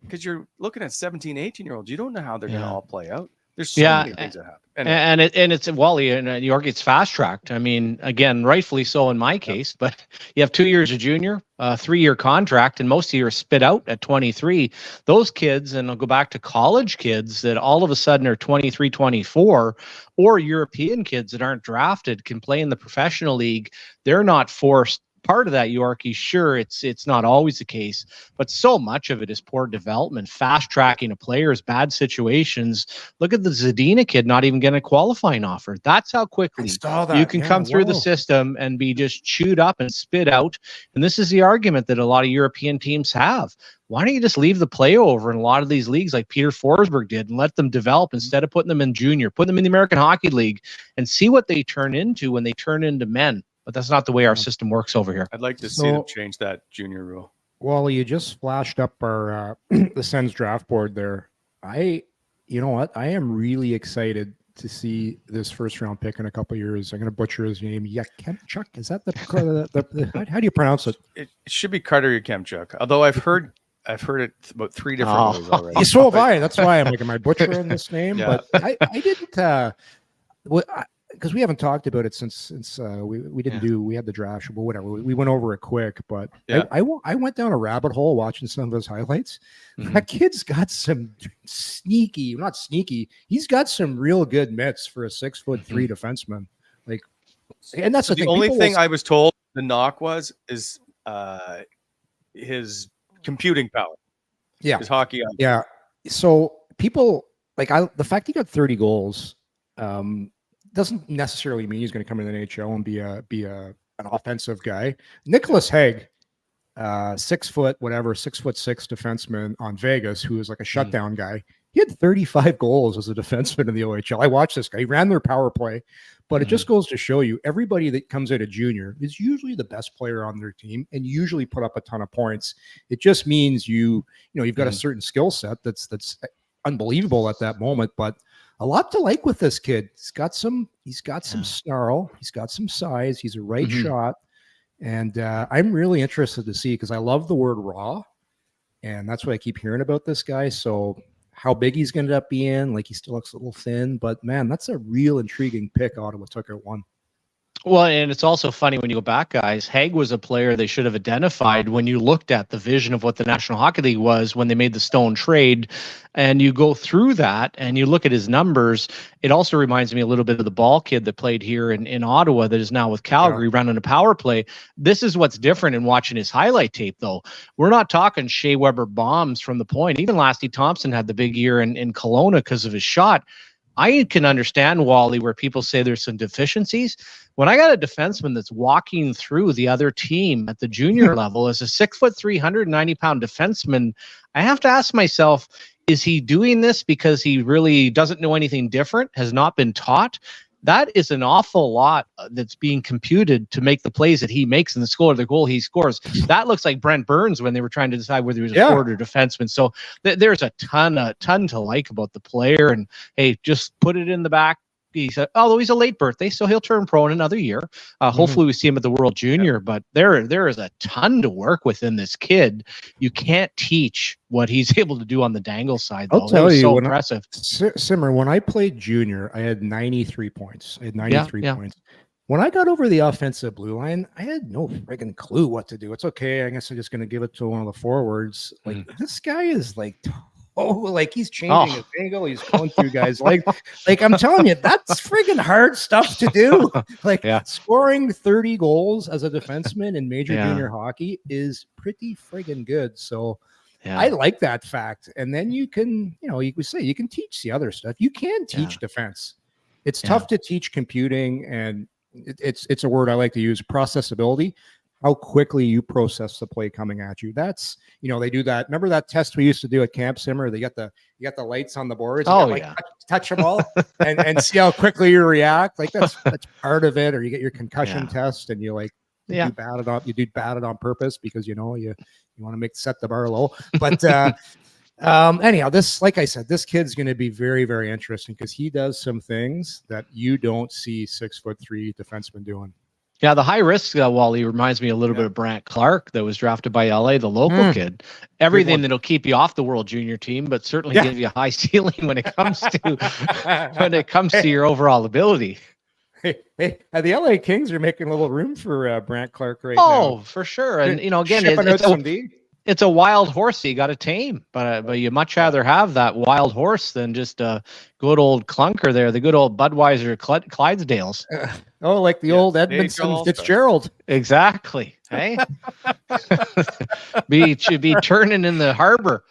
because you're looking at 17, 18-year-olds. You don't know how they're going to all play out. There's so many things that happen. Anyway. And it's Wally and New York. It's fast tracked. I mean, again, rightfully so in my case. But you have 2 years of junior, 3-year contract, and most of you are spit out at 23. Those kids, and I'll go back to college kids that all of a sudden are 23, 24, or European kids that aren't drafted can play in the professional league. They're not forced. Part of that, Yorkie, sure, it's not always the case, but so much of it is poor development, fast tracking of players, bad situations. Look at the Zadina kid not even getting a qualifying offer. That's how quickly you can come through the system and be just chewed up and spit out. And this is the argument that a lot of European teams have. Why don't you just leave the play over in a lot of these leagues like Peter Forsberg did and let them develop instead of putting them in junior, put them in the American Hockey League and see what they turn into when they turn into men. But that's not the way our system works over here. I'd like to see them change that junior rule. Well, you just flashed up our the Sens draft board there. You know what? I am really excited to see this first round pick in a couple of years. I'm going to butcher his name. Yakemchuk. Is that the how do you pronounce it? It should be Carter Yakemchuk. Although I've heard it about 3 different ways already. So have I. That's why I'm like, am I butchering this name? Yeah. But I didn't. Because we haven't talked about it since we didn't do, we had the draft, but whatever. We went over it quick, but I went down a rabbit hole watching some of his highlights. That kid's got some not sneaky. He's got some real good mitts for a 6'3" defenseman. Like, and that's the thing. Only thing I was told the knock is his computing power. Yeah. His hockey. Yeah. So people the fact he got 30 goals, doesn't necessarily mean he's going to come in the NHL and be an offensive guy. Nicholas Hague, 6 foot, 6'6" defenseman on Vegas, who is like a shutdown guy. He had 35 goals as a defenseman in the OHL. I watched this guy. He ran their power play, but it just goes to show you everybody that comes out of junior is usually the best player on their team and usually put up a ton of points. It just means you've got a certain skill set that's unbelievable at that moment, but a lot to like with this kid. He's got some snarl. He's got some size. He's a right shot. And I'm really interested to see, because I love the word raw. And that's what I keep hearing about this guy. So how big he's going to end up being, like he still looks a little thin, but man, that's a real intriguing pick Ottawa took at 1. Well, and it's also funny when you go back, guys. Hague was a player they should have identified when you looked at the vision of what the National Hockey League was when they made the Stone trade. And you go through that and you look at his numbers. It also reminds me a little bit of the Ball kid that played here in Ottawa that is now with Calgary running a power play. This is what's different in watching his highlight tape, though. We're not talking Shea Weber bombs from the point. Even Lasty Thompson had the big year in Kelowna because of his shot. I can understand, Wally, where people say there's some deficiencies. When I got a defenseman that's walking through the other team at the junior level as a 6'3", 190-pound defenseman, I have to ask myself, is he doing this because he really doesn't know anything different, has not been taught? That is an awful lot that's being computed to make the plays that he makes and the goal he scores. That looks like Brent Burns when they were trying to decide whether he was a forward or defenseman. So there's a ton to like about the player. And hey, just put it in the back. Although he's a late birthday, so he'll turn pro in another year. Hopefully we see him at the World Junior, but there is a ton to work with in this kid. You can't teach what he's able to do on the dangle side, though. I'll tell you, so impressive. Simmer, when I played junior, I had 93 points. I had 93 points. When I got over the offensive blue line, I had no friggin' clue what to do. It's okay. I guess I'm just going to give it to one of the forwards. Like, this guy is like... like he's changing his angle. He's going through guys' legs. Like I'm telling you, that's friggin' hard stuff to do. Like scoring 30 goals as a defenseman in major junior hockey is pretty friggin' good. So I like that fact. And then you can, you could say you can teach the other stuff. You can teach defense. It's tough to teach computing, and it's a word I like to use, processability. How quickly you process the play coming at you. That's, they do that. Remember that test we used to do at Camp Simmer? You got the lights on the boards. Touch them all and see how quickly you react. Like that's part of it. Or you get your concussion test and you do bad it on purpose because you want to set the bar low. But anyhow, like I said, this kid's going to be very, very interesting because he does some things that you don't see 6'3" defensemen doing. Yeah, the high risk, Wally, reminds me a little bit of Brant Clark that was drafted by LA, the local kid. Everything that'll keep you off the World Junior team, but certainly give you a high ceiling when it comes to your overall ability. Hey, the LA Kings are making a little room for Brant Clark now. Oh, for sure. And again, it's a wild horse you got to tame, but you much rather have that wild horse than just a good old clunker there, the good old Budweiser Clydesdales. Like the old Edmondson Fitzgerald. Exactly. Hey, should be turning in the harbor.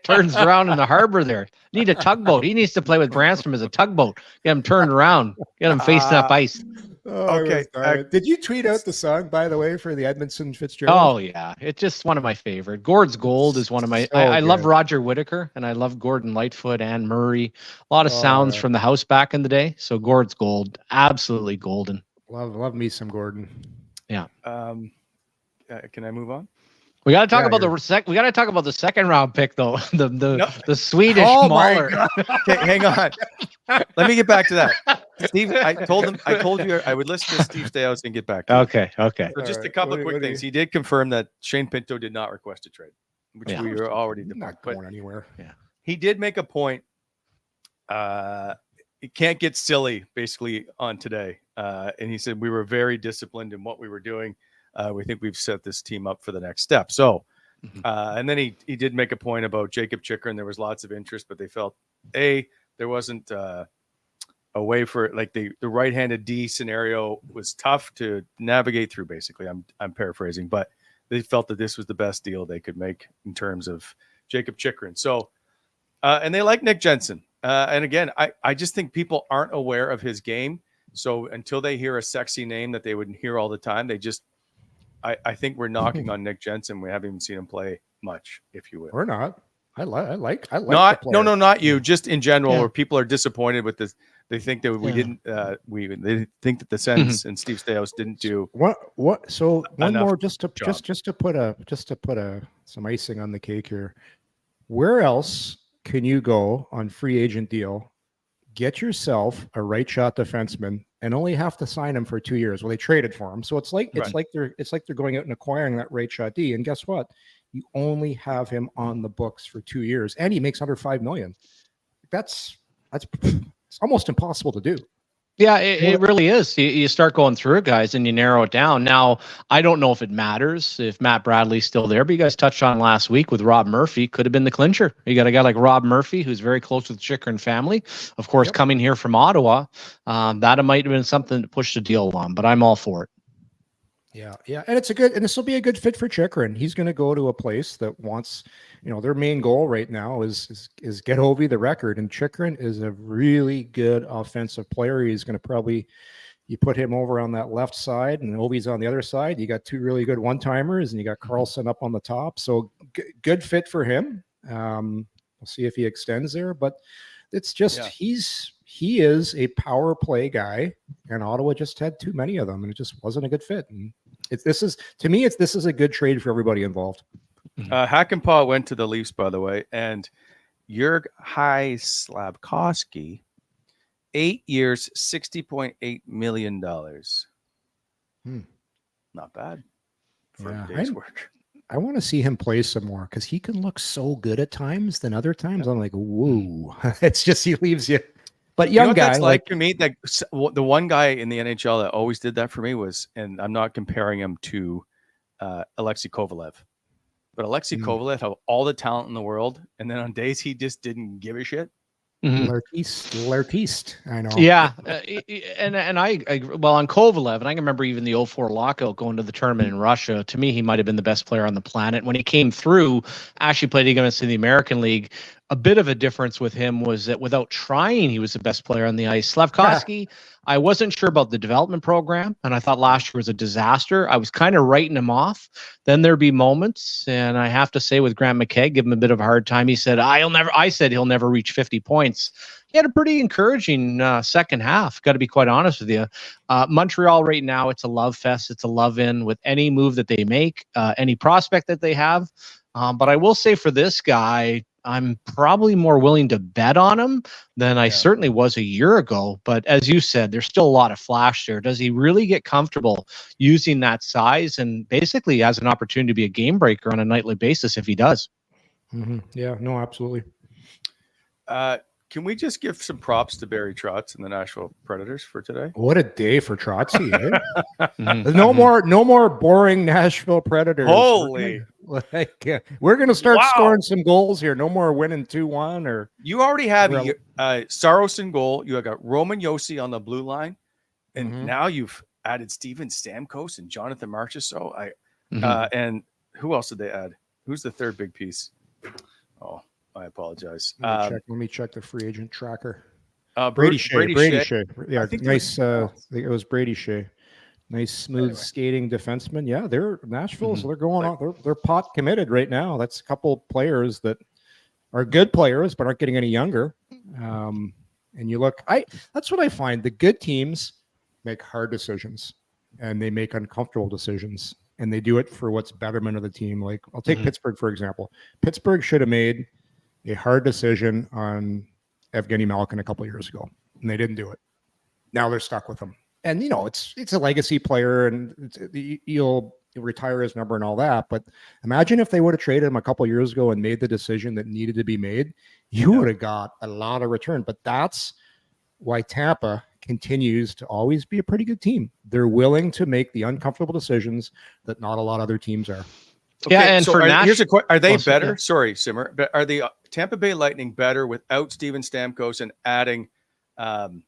Turns around in the harbor there. Need a tugboat. He needs to play with Brannstrom as a tugboat. Get him turned around. Get him facing up ice. Okay. Did you tweet out the song, by the way, for the Edmondson Fitzgerald? Oh, yeah. It's just one of my favorite. Gord's Gold is one of my... I love Roger Whittaker, and I love Gordon Lightfoot and Murray. A lot of sounds from the house back in the day. So Gord's Gold, absolutely golden. Love me some Gordon. Yeah. Can I move on? We got to talk about we got to talk about the second round pick, though. The Swedish Mauler. Okay, hang on. Let me get back to that. Steve, I told you I would listen to Steve Staios and get back to Okay. So just a couple of quick things. He did confirm that Shane Pinto did not request a trade, which we were already not going anywhere. Yeah. He did make a point. It can't get silly, basically, on today. And he said we were very disciplined in what we were doing. We think we've set this team up for the next step. So, and then he did make a point about Jacob Chychrun. There was lots of interest, but they felt there wasn't a way for it. Like the right-handed D scenario was tough to navigate through. Basically, I'm paraphrasing, but they felt that this was the best deal they could make in terms of Jacob Chychrun. So, and they like Nick Jensen. And again, I just think people aren't aware of his game. So until they hear a sexy name that they would hear all the time, I think we're knocking on Nick Jensen. We haven't even seen him play much, if you will. Or not. I like. Not you. Just in general, where people are disappointed with this. They think that we didn't. They think that the Sens and Steve Staios didn't do what. So one more, just to put some icing on the cake here. Where else can you go on free agent deal? Get yourself a right shot defenseman and only have to sign him for 2 years. Well, they traded for him, so it's like they're going out and acquiring that right shot D. And guess what? You only have him on the books for 2 years, and he makes under $5 million. That's it's almost impossible to do. Yeah, it really is. You start going through it, guys, and you narrow it down. Now, I don't know if it matters if Matt Bradley's still there, but you guys touched on last week with Rob Murphy. Could have been the clincher. You got a guy like Rob Murphy, who's very close with the Chychrun family, of course, coming here from Ottawa. That might have been something to push the deal along, but I'm all for it. Yeah, and this will be a good fit for Chychrun. He's going to go to a place that wants, their main goal right now is get Ovi the record, and Chychrun is a really good offensive player. He's going to you put him over on that left side, and Ovi's on the other side. You got two really good one-timers, and you got Carlson up on the top. So good fit for him. We'll see if he extends there, but it's just he is a power play guy, and Ottawa just had too many of them, and it just wasn't a good fit. And this is a good trade for everybody involved. Hakanpää went to the Leafs, by the way, and Jurg Slavkovsky, 8 years, $60.8 million. Not bad for a day's work. I want to see him play some more because he can look so good at times. Then other times I'm like, whoa, it's just he leaves you. But young guy, that's like to me, that the one guy in the NHL that always did that for me was, and I'm not comparing him to Alexei Kovalev, but Alexei Kovalev had all the talent in the world, and then on days he just didn't give a shit. L'artiste, I know. Yeah, and I on Kovalev, and I can remember even the 04 lockout going to the tournament in Russia. To me, he might have been the best player on the planet. When he came through, actually played against in the American League. A bit of a difference with him was that without trying, he was the best player on the ice. Slavkovsky, I wasn't sure about the development program, and I thought last year was a disaster. I was kind of writing him off. Then there'd be moments, and I have to say with Grant McKegg, give him a bit of a hard time. He said, I said he'll never reach 50 points. He had a pretty encouraging second half. Got to be quite honest with you. Montreal right now, it's a love fest. It's a love in with any move that they make, any prospect that they have. But I will say for this guy, I'm probably more willing to bet on him than I certainly was a year ago. But as you said, there's still a lot of flash there. Does he really get comfortable using that size and basically has an opportunity to be a game breaker on a nightly basis if he does? Yeah, no, absolutely. Can we just give some props to Barry Trotz and the Nashville Predators for today? What a day for Trotzy, eh? No more boring Nashville Predators. Holy. We're going to start scoring some goals here. No more winning 2-1 or you already have Saros in goal. You have got Roman Josi on the blue line, and now you've added Steven Stamkos and Jonathan Marchessault. And who else did they add? Who's the third big piece? Oh, I apologize. Let me check the free agent tracker. Brady Shea. Yeah, I think nice. I think it was Brady Shea. Nice, smooth skating defenseman. Yeah, they're Nashville, so they're going on. They're pot committed right now. That's a couple players that are good players, but aren't getting any younger. And you look, that's what I find. The good teams make hard decisions, and they make uncomfortable decisions, and they do it for what's betterment of the team. Like I'll take Pittsburgh for example. Pittsburgh should have made a hard decision on Evgeny Malkin a couple of years ago, and they didn't do it. Now they're stuck with him. And, it's a legacy player, and he'll retire his number and all that. But imagine if they would have traded him a couple of years ago and made the decision that needed to be made, you would have got a lot of return. But that's why Tampa continues to always be a pretty good team. They're willing to make the uncomfortable decisions that not a lot of other teams are. Okay, yeah, and so here's a question: are they better? Yeah. Sorry, Simmer. But are the Tampa Bay Lightning better without Steven Stamkos and adding, from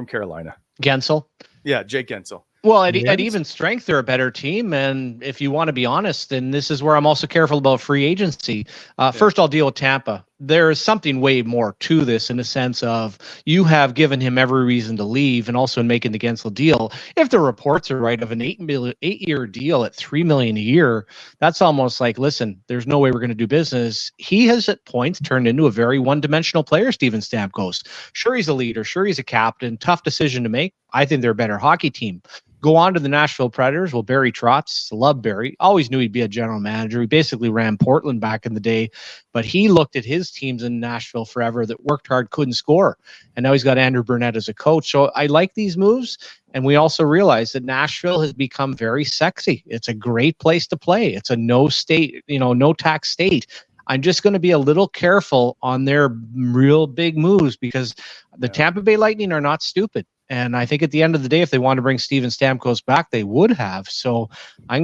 Carolina, Gensel? Yeah, Jake Gensel. Well, at even strength, they're a better team. And if you want to be honest, and this is where I'm also careful about free agency. First, I'll deal with Tampa. There is something way more to this in the sense of you have given him every reason to leave, and also in making the Gensel deal. If the reports are right of an 8-year deal at $3 million a year, that's almost like, listen, there's no way we're going to do business. He has at points turned into a very one-dimensional player, Steven Stamkos. Sure, he's a leader. Sure, he's a captain. Tough decision to make. I think they're a better hockey team. Go on to the Nashville Predators. Well, Barry Trotz, love Barry. Always knew he'd be a general manager. He basically ran Portland back in the day, but he looked at his teams in Nashville forever that worked hard, couldn't score. And now he's got Andrew Burnett as a coach. So I like these moves. And we also realize that Nashville has become very sexy. It's a great place to play. It's a no tax state. I'm just going to be a little careful on their real big moves because the Tampa Bay Lightning are not stupid. And I think at the end of the day, if they want to bring Steven Stamkos back, they would have. So I'm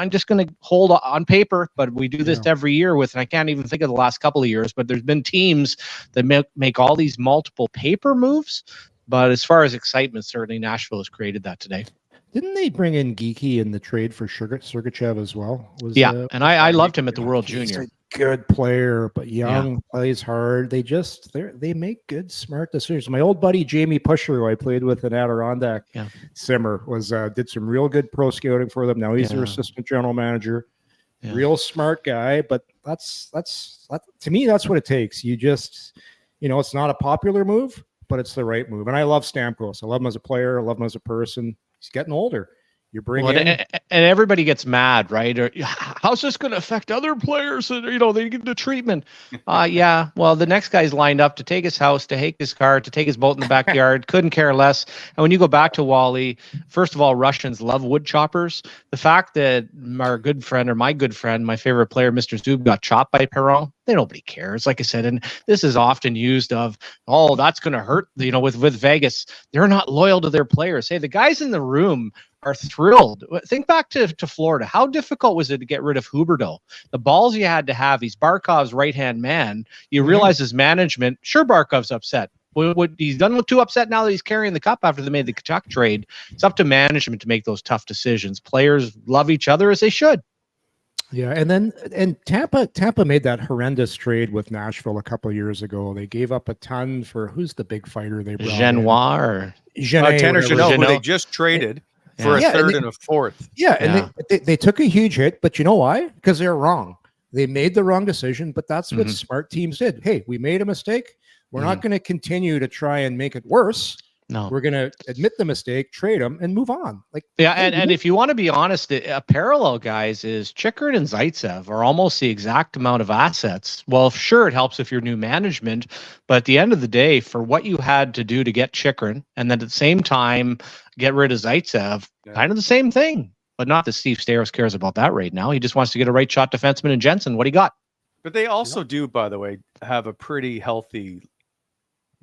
just going to hold on paper, but we do this every year and I can't even think of the last couple of years, but there's been teams that make all these multiple paper moves. But as far as excitement, certainly Nashville has created that today. Didn't they bring in Geeky in the trade for Sergachev as well? And I loved him at the World he's Junior. a good player, but young, plays hard. They make good, smart decisions. My old buddy Jamie Pusher, who I played with in Adirondack Simmer, did some real good pro scouting for them. Now he's their assistant general manager. Yeah. Real smart guy, but that's to me, that's what it takes. You just, it's not a popular move, but it's the right move. And I love Stamkos. I love him as a player. I love him as a person. He's getting older. You bring in, and everybody gets mad, right? Or how's this going to affect other players? That, they get the treatment. Yeah. Well, the next guy's lined up to take his house, to take his car, to take his boat in the backyard. Couldn't care less. And when you go back to Wally, first of all, Russians love wood choppers. The fact that my good friend, my favorite player, Mr. Zub, got chopped by Perron, nobody cares. Like I said, and this is often used of, that's going to hurt. With Vegas, they're not loyal to their players. Hey, the guys in the room are thrilled. Think back to Florida. How difficult was it to get rid of Huberdeau? The balls you had to have. He's Barkov's right-hand man. You realize his management, sure, Barkov's upset. He's done too upset now that he's carrying the cup after they made the Kachuk trade. It's up to management to make those tough decisions. Players love each other as they should. Yeah, and Tampa made that horrendous trade with Nashville a couple of years ago. They gave up a ton for who's the big fighter they brought Genois or Tanner Jeannot, who they just traded for a third and a fourth. Yeah, and they took a huge hit, but you know why? Because they're wrong. They made the wrong decision, but that's what smart teams did. Hey, we made a mistake. We're not going to continue to try and make it worse. No, we're going to admit the mistake, trade them, and move on. And if you want to be honest, a parallel, guys, is Chychrun and Zaitsev are almost the exact amount of assets. Well, sure, it helps if you're new management, but at the end of the day, for what you had to do to get Chychrun, and then at the same time get rid of Zaitsev, kind of the same thing. But not that Steve Staios cares about that right now. He just wants to get a right shot defenseman in Jensen. What he got? But they also do, by the way, have a pretty healthy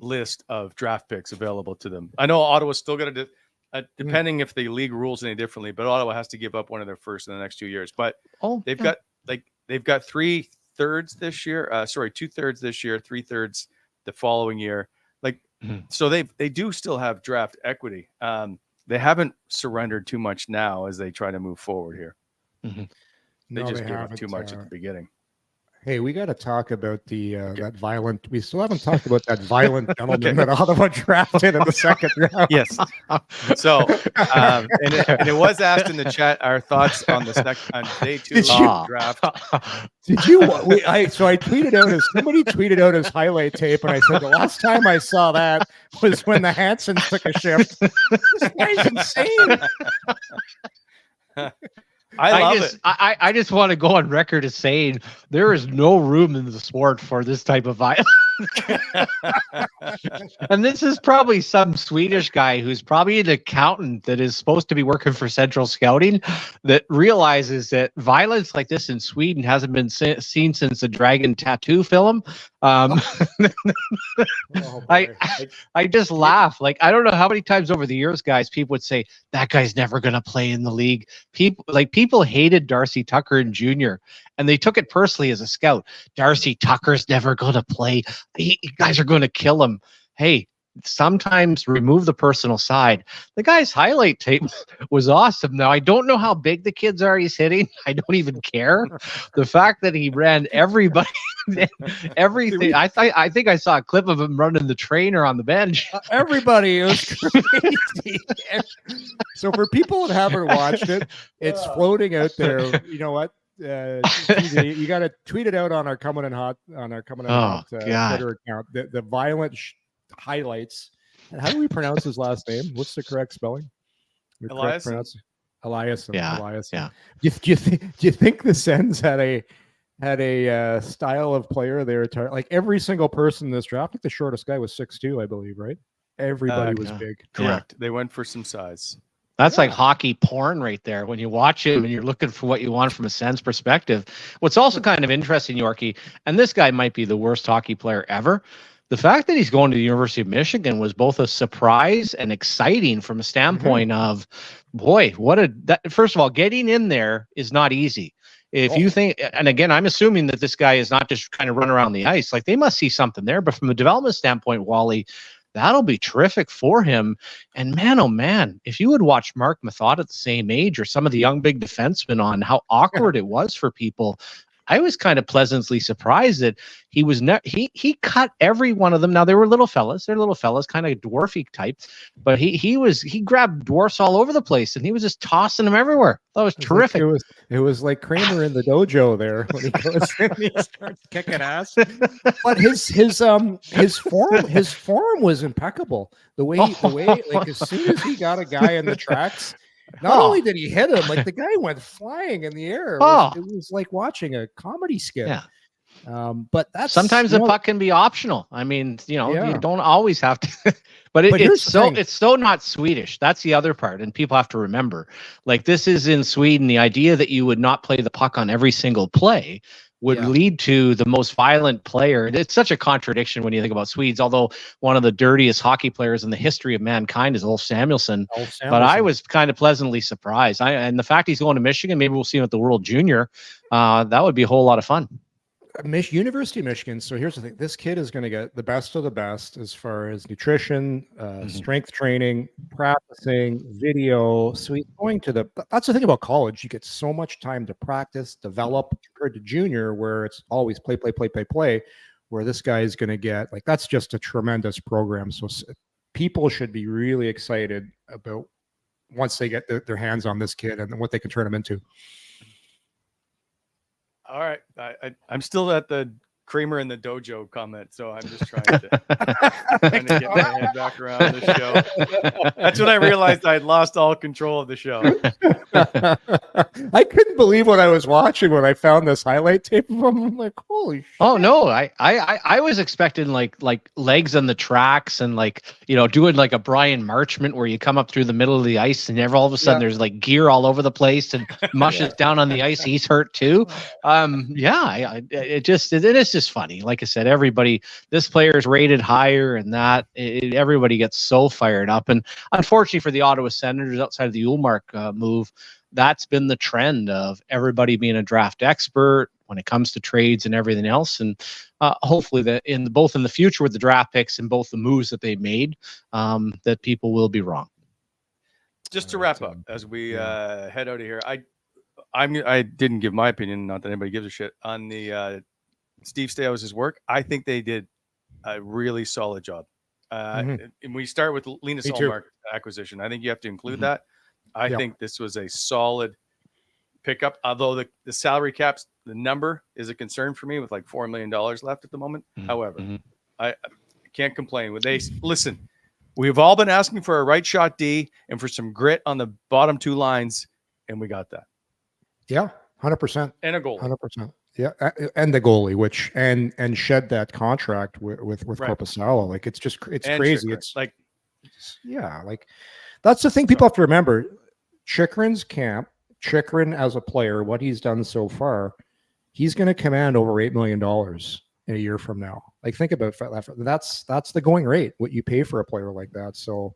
list of draft picks available to them. I know Ottawa's still going to, depending if the league rules any differently, but Ottawa has to give up one of their first in the next 2 years. But they've got 3/3 this year. 2/3 this year, 3/3 the following year. So they do still have draft equity. They haven't surrendered too much now as they try to move forward here. They just gave up too much at the beginning. Hey, we got to talk about that violent. We still haven't talked about that violent gentleman that Ottawa drafted in the second round. Yes. So, and it was asked in the chat our thoughts on day 2 of the draft. Did you? I tweeted out somebody tweeted out his highlight tape, and I said the last time I saw that was when the Hansons took a shift. This guy's insane. I just want to go on record as saying there is no room in the sport for this type of violence. And this is probably some Swedish guy who's probably an accountant that is supposed to be working for Central Scouting that realizes that violence like this in Sweden hasn't been seen since the Dragon Tattoo film. I just laugh. I don't know how many times over the years, guys, people would say that guy's never going to play in the league. People hated Darcy Tucker and Jr. and they took it personally as a scout. Darcy Tucker's never going to play. You guys are going to kill him. Hey, sometimes remove the personal side. The guy's highlight tape was awesome. Now, I don't know how big the kids are he's hitting. I don't even care. The fact that he ran everybody, everything. I think I saw a clip of him running the trainer on the bench. Everybody, it was crazy. So for people that haven't watched it, it's floating out there. You know what? You got to tweet it out on our Coming in Hot Twitter account. The violent highlights. And how do we pronounce his last name? What's the correct spelling? Elias. Elias. Yeah. Elias. Yeah. Do you think the Sens had a style of player they were like every single person in this draft? I think the shortest guy was 6'2", I believe, right? Everybody was big. Correct. Yeah. They went for some size. That's like hockey porn right there. When you watch it and you're looking for what you want from a Sens perspective. What's also kind of interesting, Yorkie, and this guy might be the worst hockey player ever. The fact that he's going to the University of Michigan was both a surprise and exciting from a standpoint of, boy, first of all, getting in there is not easy. If you think, and again, I'm assuming that this guy is not just kind of run around the ice. Like they must see something there, but from a development standpoint, Wally, that'll be terrific for him. And man, oh man, if you would watch Mark Method at the same age or some of the young big defensemen on how awkward it was for people, I was kind of pleasantly surprised that he was he cut every one of them. Now they were little fellas, kind of dwarfy type, but he grabbed dwarfs all over the place and he was just tossing them everywhere. That was terrific. It was like Kramer in the dojo there when he goes in and he starts kicking ass. But his form was impeccable. The way like as soon as he got a guy in the tracks. Not only did he hit him, like the guy went flying in the air. It was like watching a comedy skit. Yeah. But that's sometimes the puck can be optional. I mean, you don't always have to. but it's so not Swedish. That's the other part, and people have to remember. Like this is in Sweden, the idea that you would not play the puck on every single play would lead to the most violent player. It's such a contradiction when you think about Swedes, although one of the dirtiest hockey players in the history of mankind is Ulf Samuelsson. But I was kind of pleasantly surprised. And the fact he's going to Michigan, maybe we'll see him at the World Junior. That would be a whole lot of fun. University of Michigan. So here's the thing. This kid is going to get the best of the best as far as nutrition, strength training, practicing, video. So he's going to that's the thing about college. You get so much time to practice, develop compared to junior where it's always play, where this guy is going to get that's just a tremendous program. So people should be really excited about once they get their hands on this kid and what they can turn him into. All right. I'm still at the Kramer in the dojo comment, so I'm just trying to get my head back around the show. That's when I realized I'd lost all control of the show. I couldn't believe what I was watching when I found this highlight tape of him. I'm like, holy shit. Oh no, I was expecting like legs on the tracks and doing like a Brian Marchment where you come up through the middle of the ice and all of a sudden there's like gear all over the place and mushes down on the ice. He's hurt too. It's just funny. Like I said, this player is rated higher and everybody gets so fired up. And unfortunately for the Ottawa Senators, outside of the Ullmark move, that's been the trend of everybody being a draft expert when it comes to trades and everything else. And hopefully both in the future with the draft picks and both the moves that they made, that people will be wrong. Just to wrap up as we head out of here, I didn't give my opinion, not that anybody gives a shit, on the Steve Staios' work. I think they did a really solid job. And we start with Linus Ullmark acquisition. I think you have to include that. I think this was a solid pickup, although the salary caps, the number is a concern for me with like $4 million left at the moment. However, I can't complain. Listen, we've all been asking for a right shot D and for some grit on the bottom two lines, and we got that. Yeah, 100%. And a goal. 100%. Yeah, and the goalie, which and shed that contract with Korpisalo. Like it's crazy. It's like, that's the thing people have to remember. Chychrun's camp, Chychrun as a player, what he's done so far, he's going to command over $8 million in a year from now. Like think about that. That's the going rate, what you pay for a player like that. So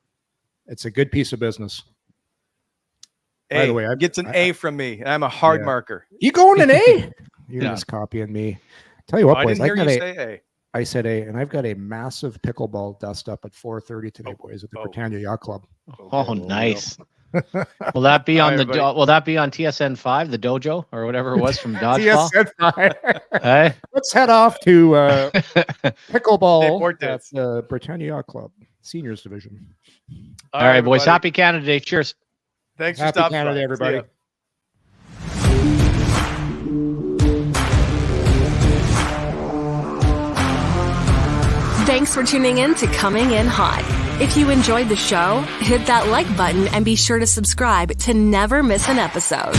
it's a good piece of business. By the way, gets an A from me. I'm a hard marker. You going an A? You're just copying me. Tell you what, boys. I didn't hear you say A. I said A, and I've got a massive pickleball dust up at 4:30 today, boys, at the Britannia Yacht Club. Oh, nice. Will that be on Will that be on TSN 5, the dojo, or whatever it was from Dodgeball? TSN 5. Hey? Let's head off to pickleball at the Britannia Yacht Club, seniors division. All right, boys. Happy Canada Day. Cheers. Thanks for stopping by. Happy Canada Day, everybody. Thanks for tuning in to Coming In Hot. If you enjoyed the show, hit that like button and be sure to subscribe to never miss an episode.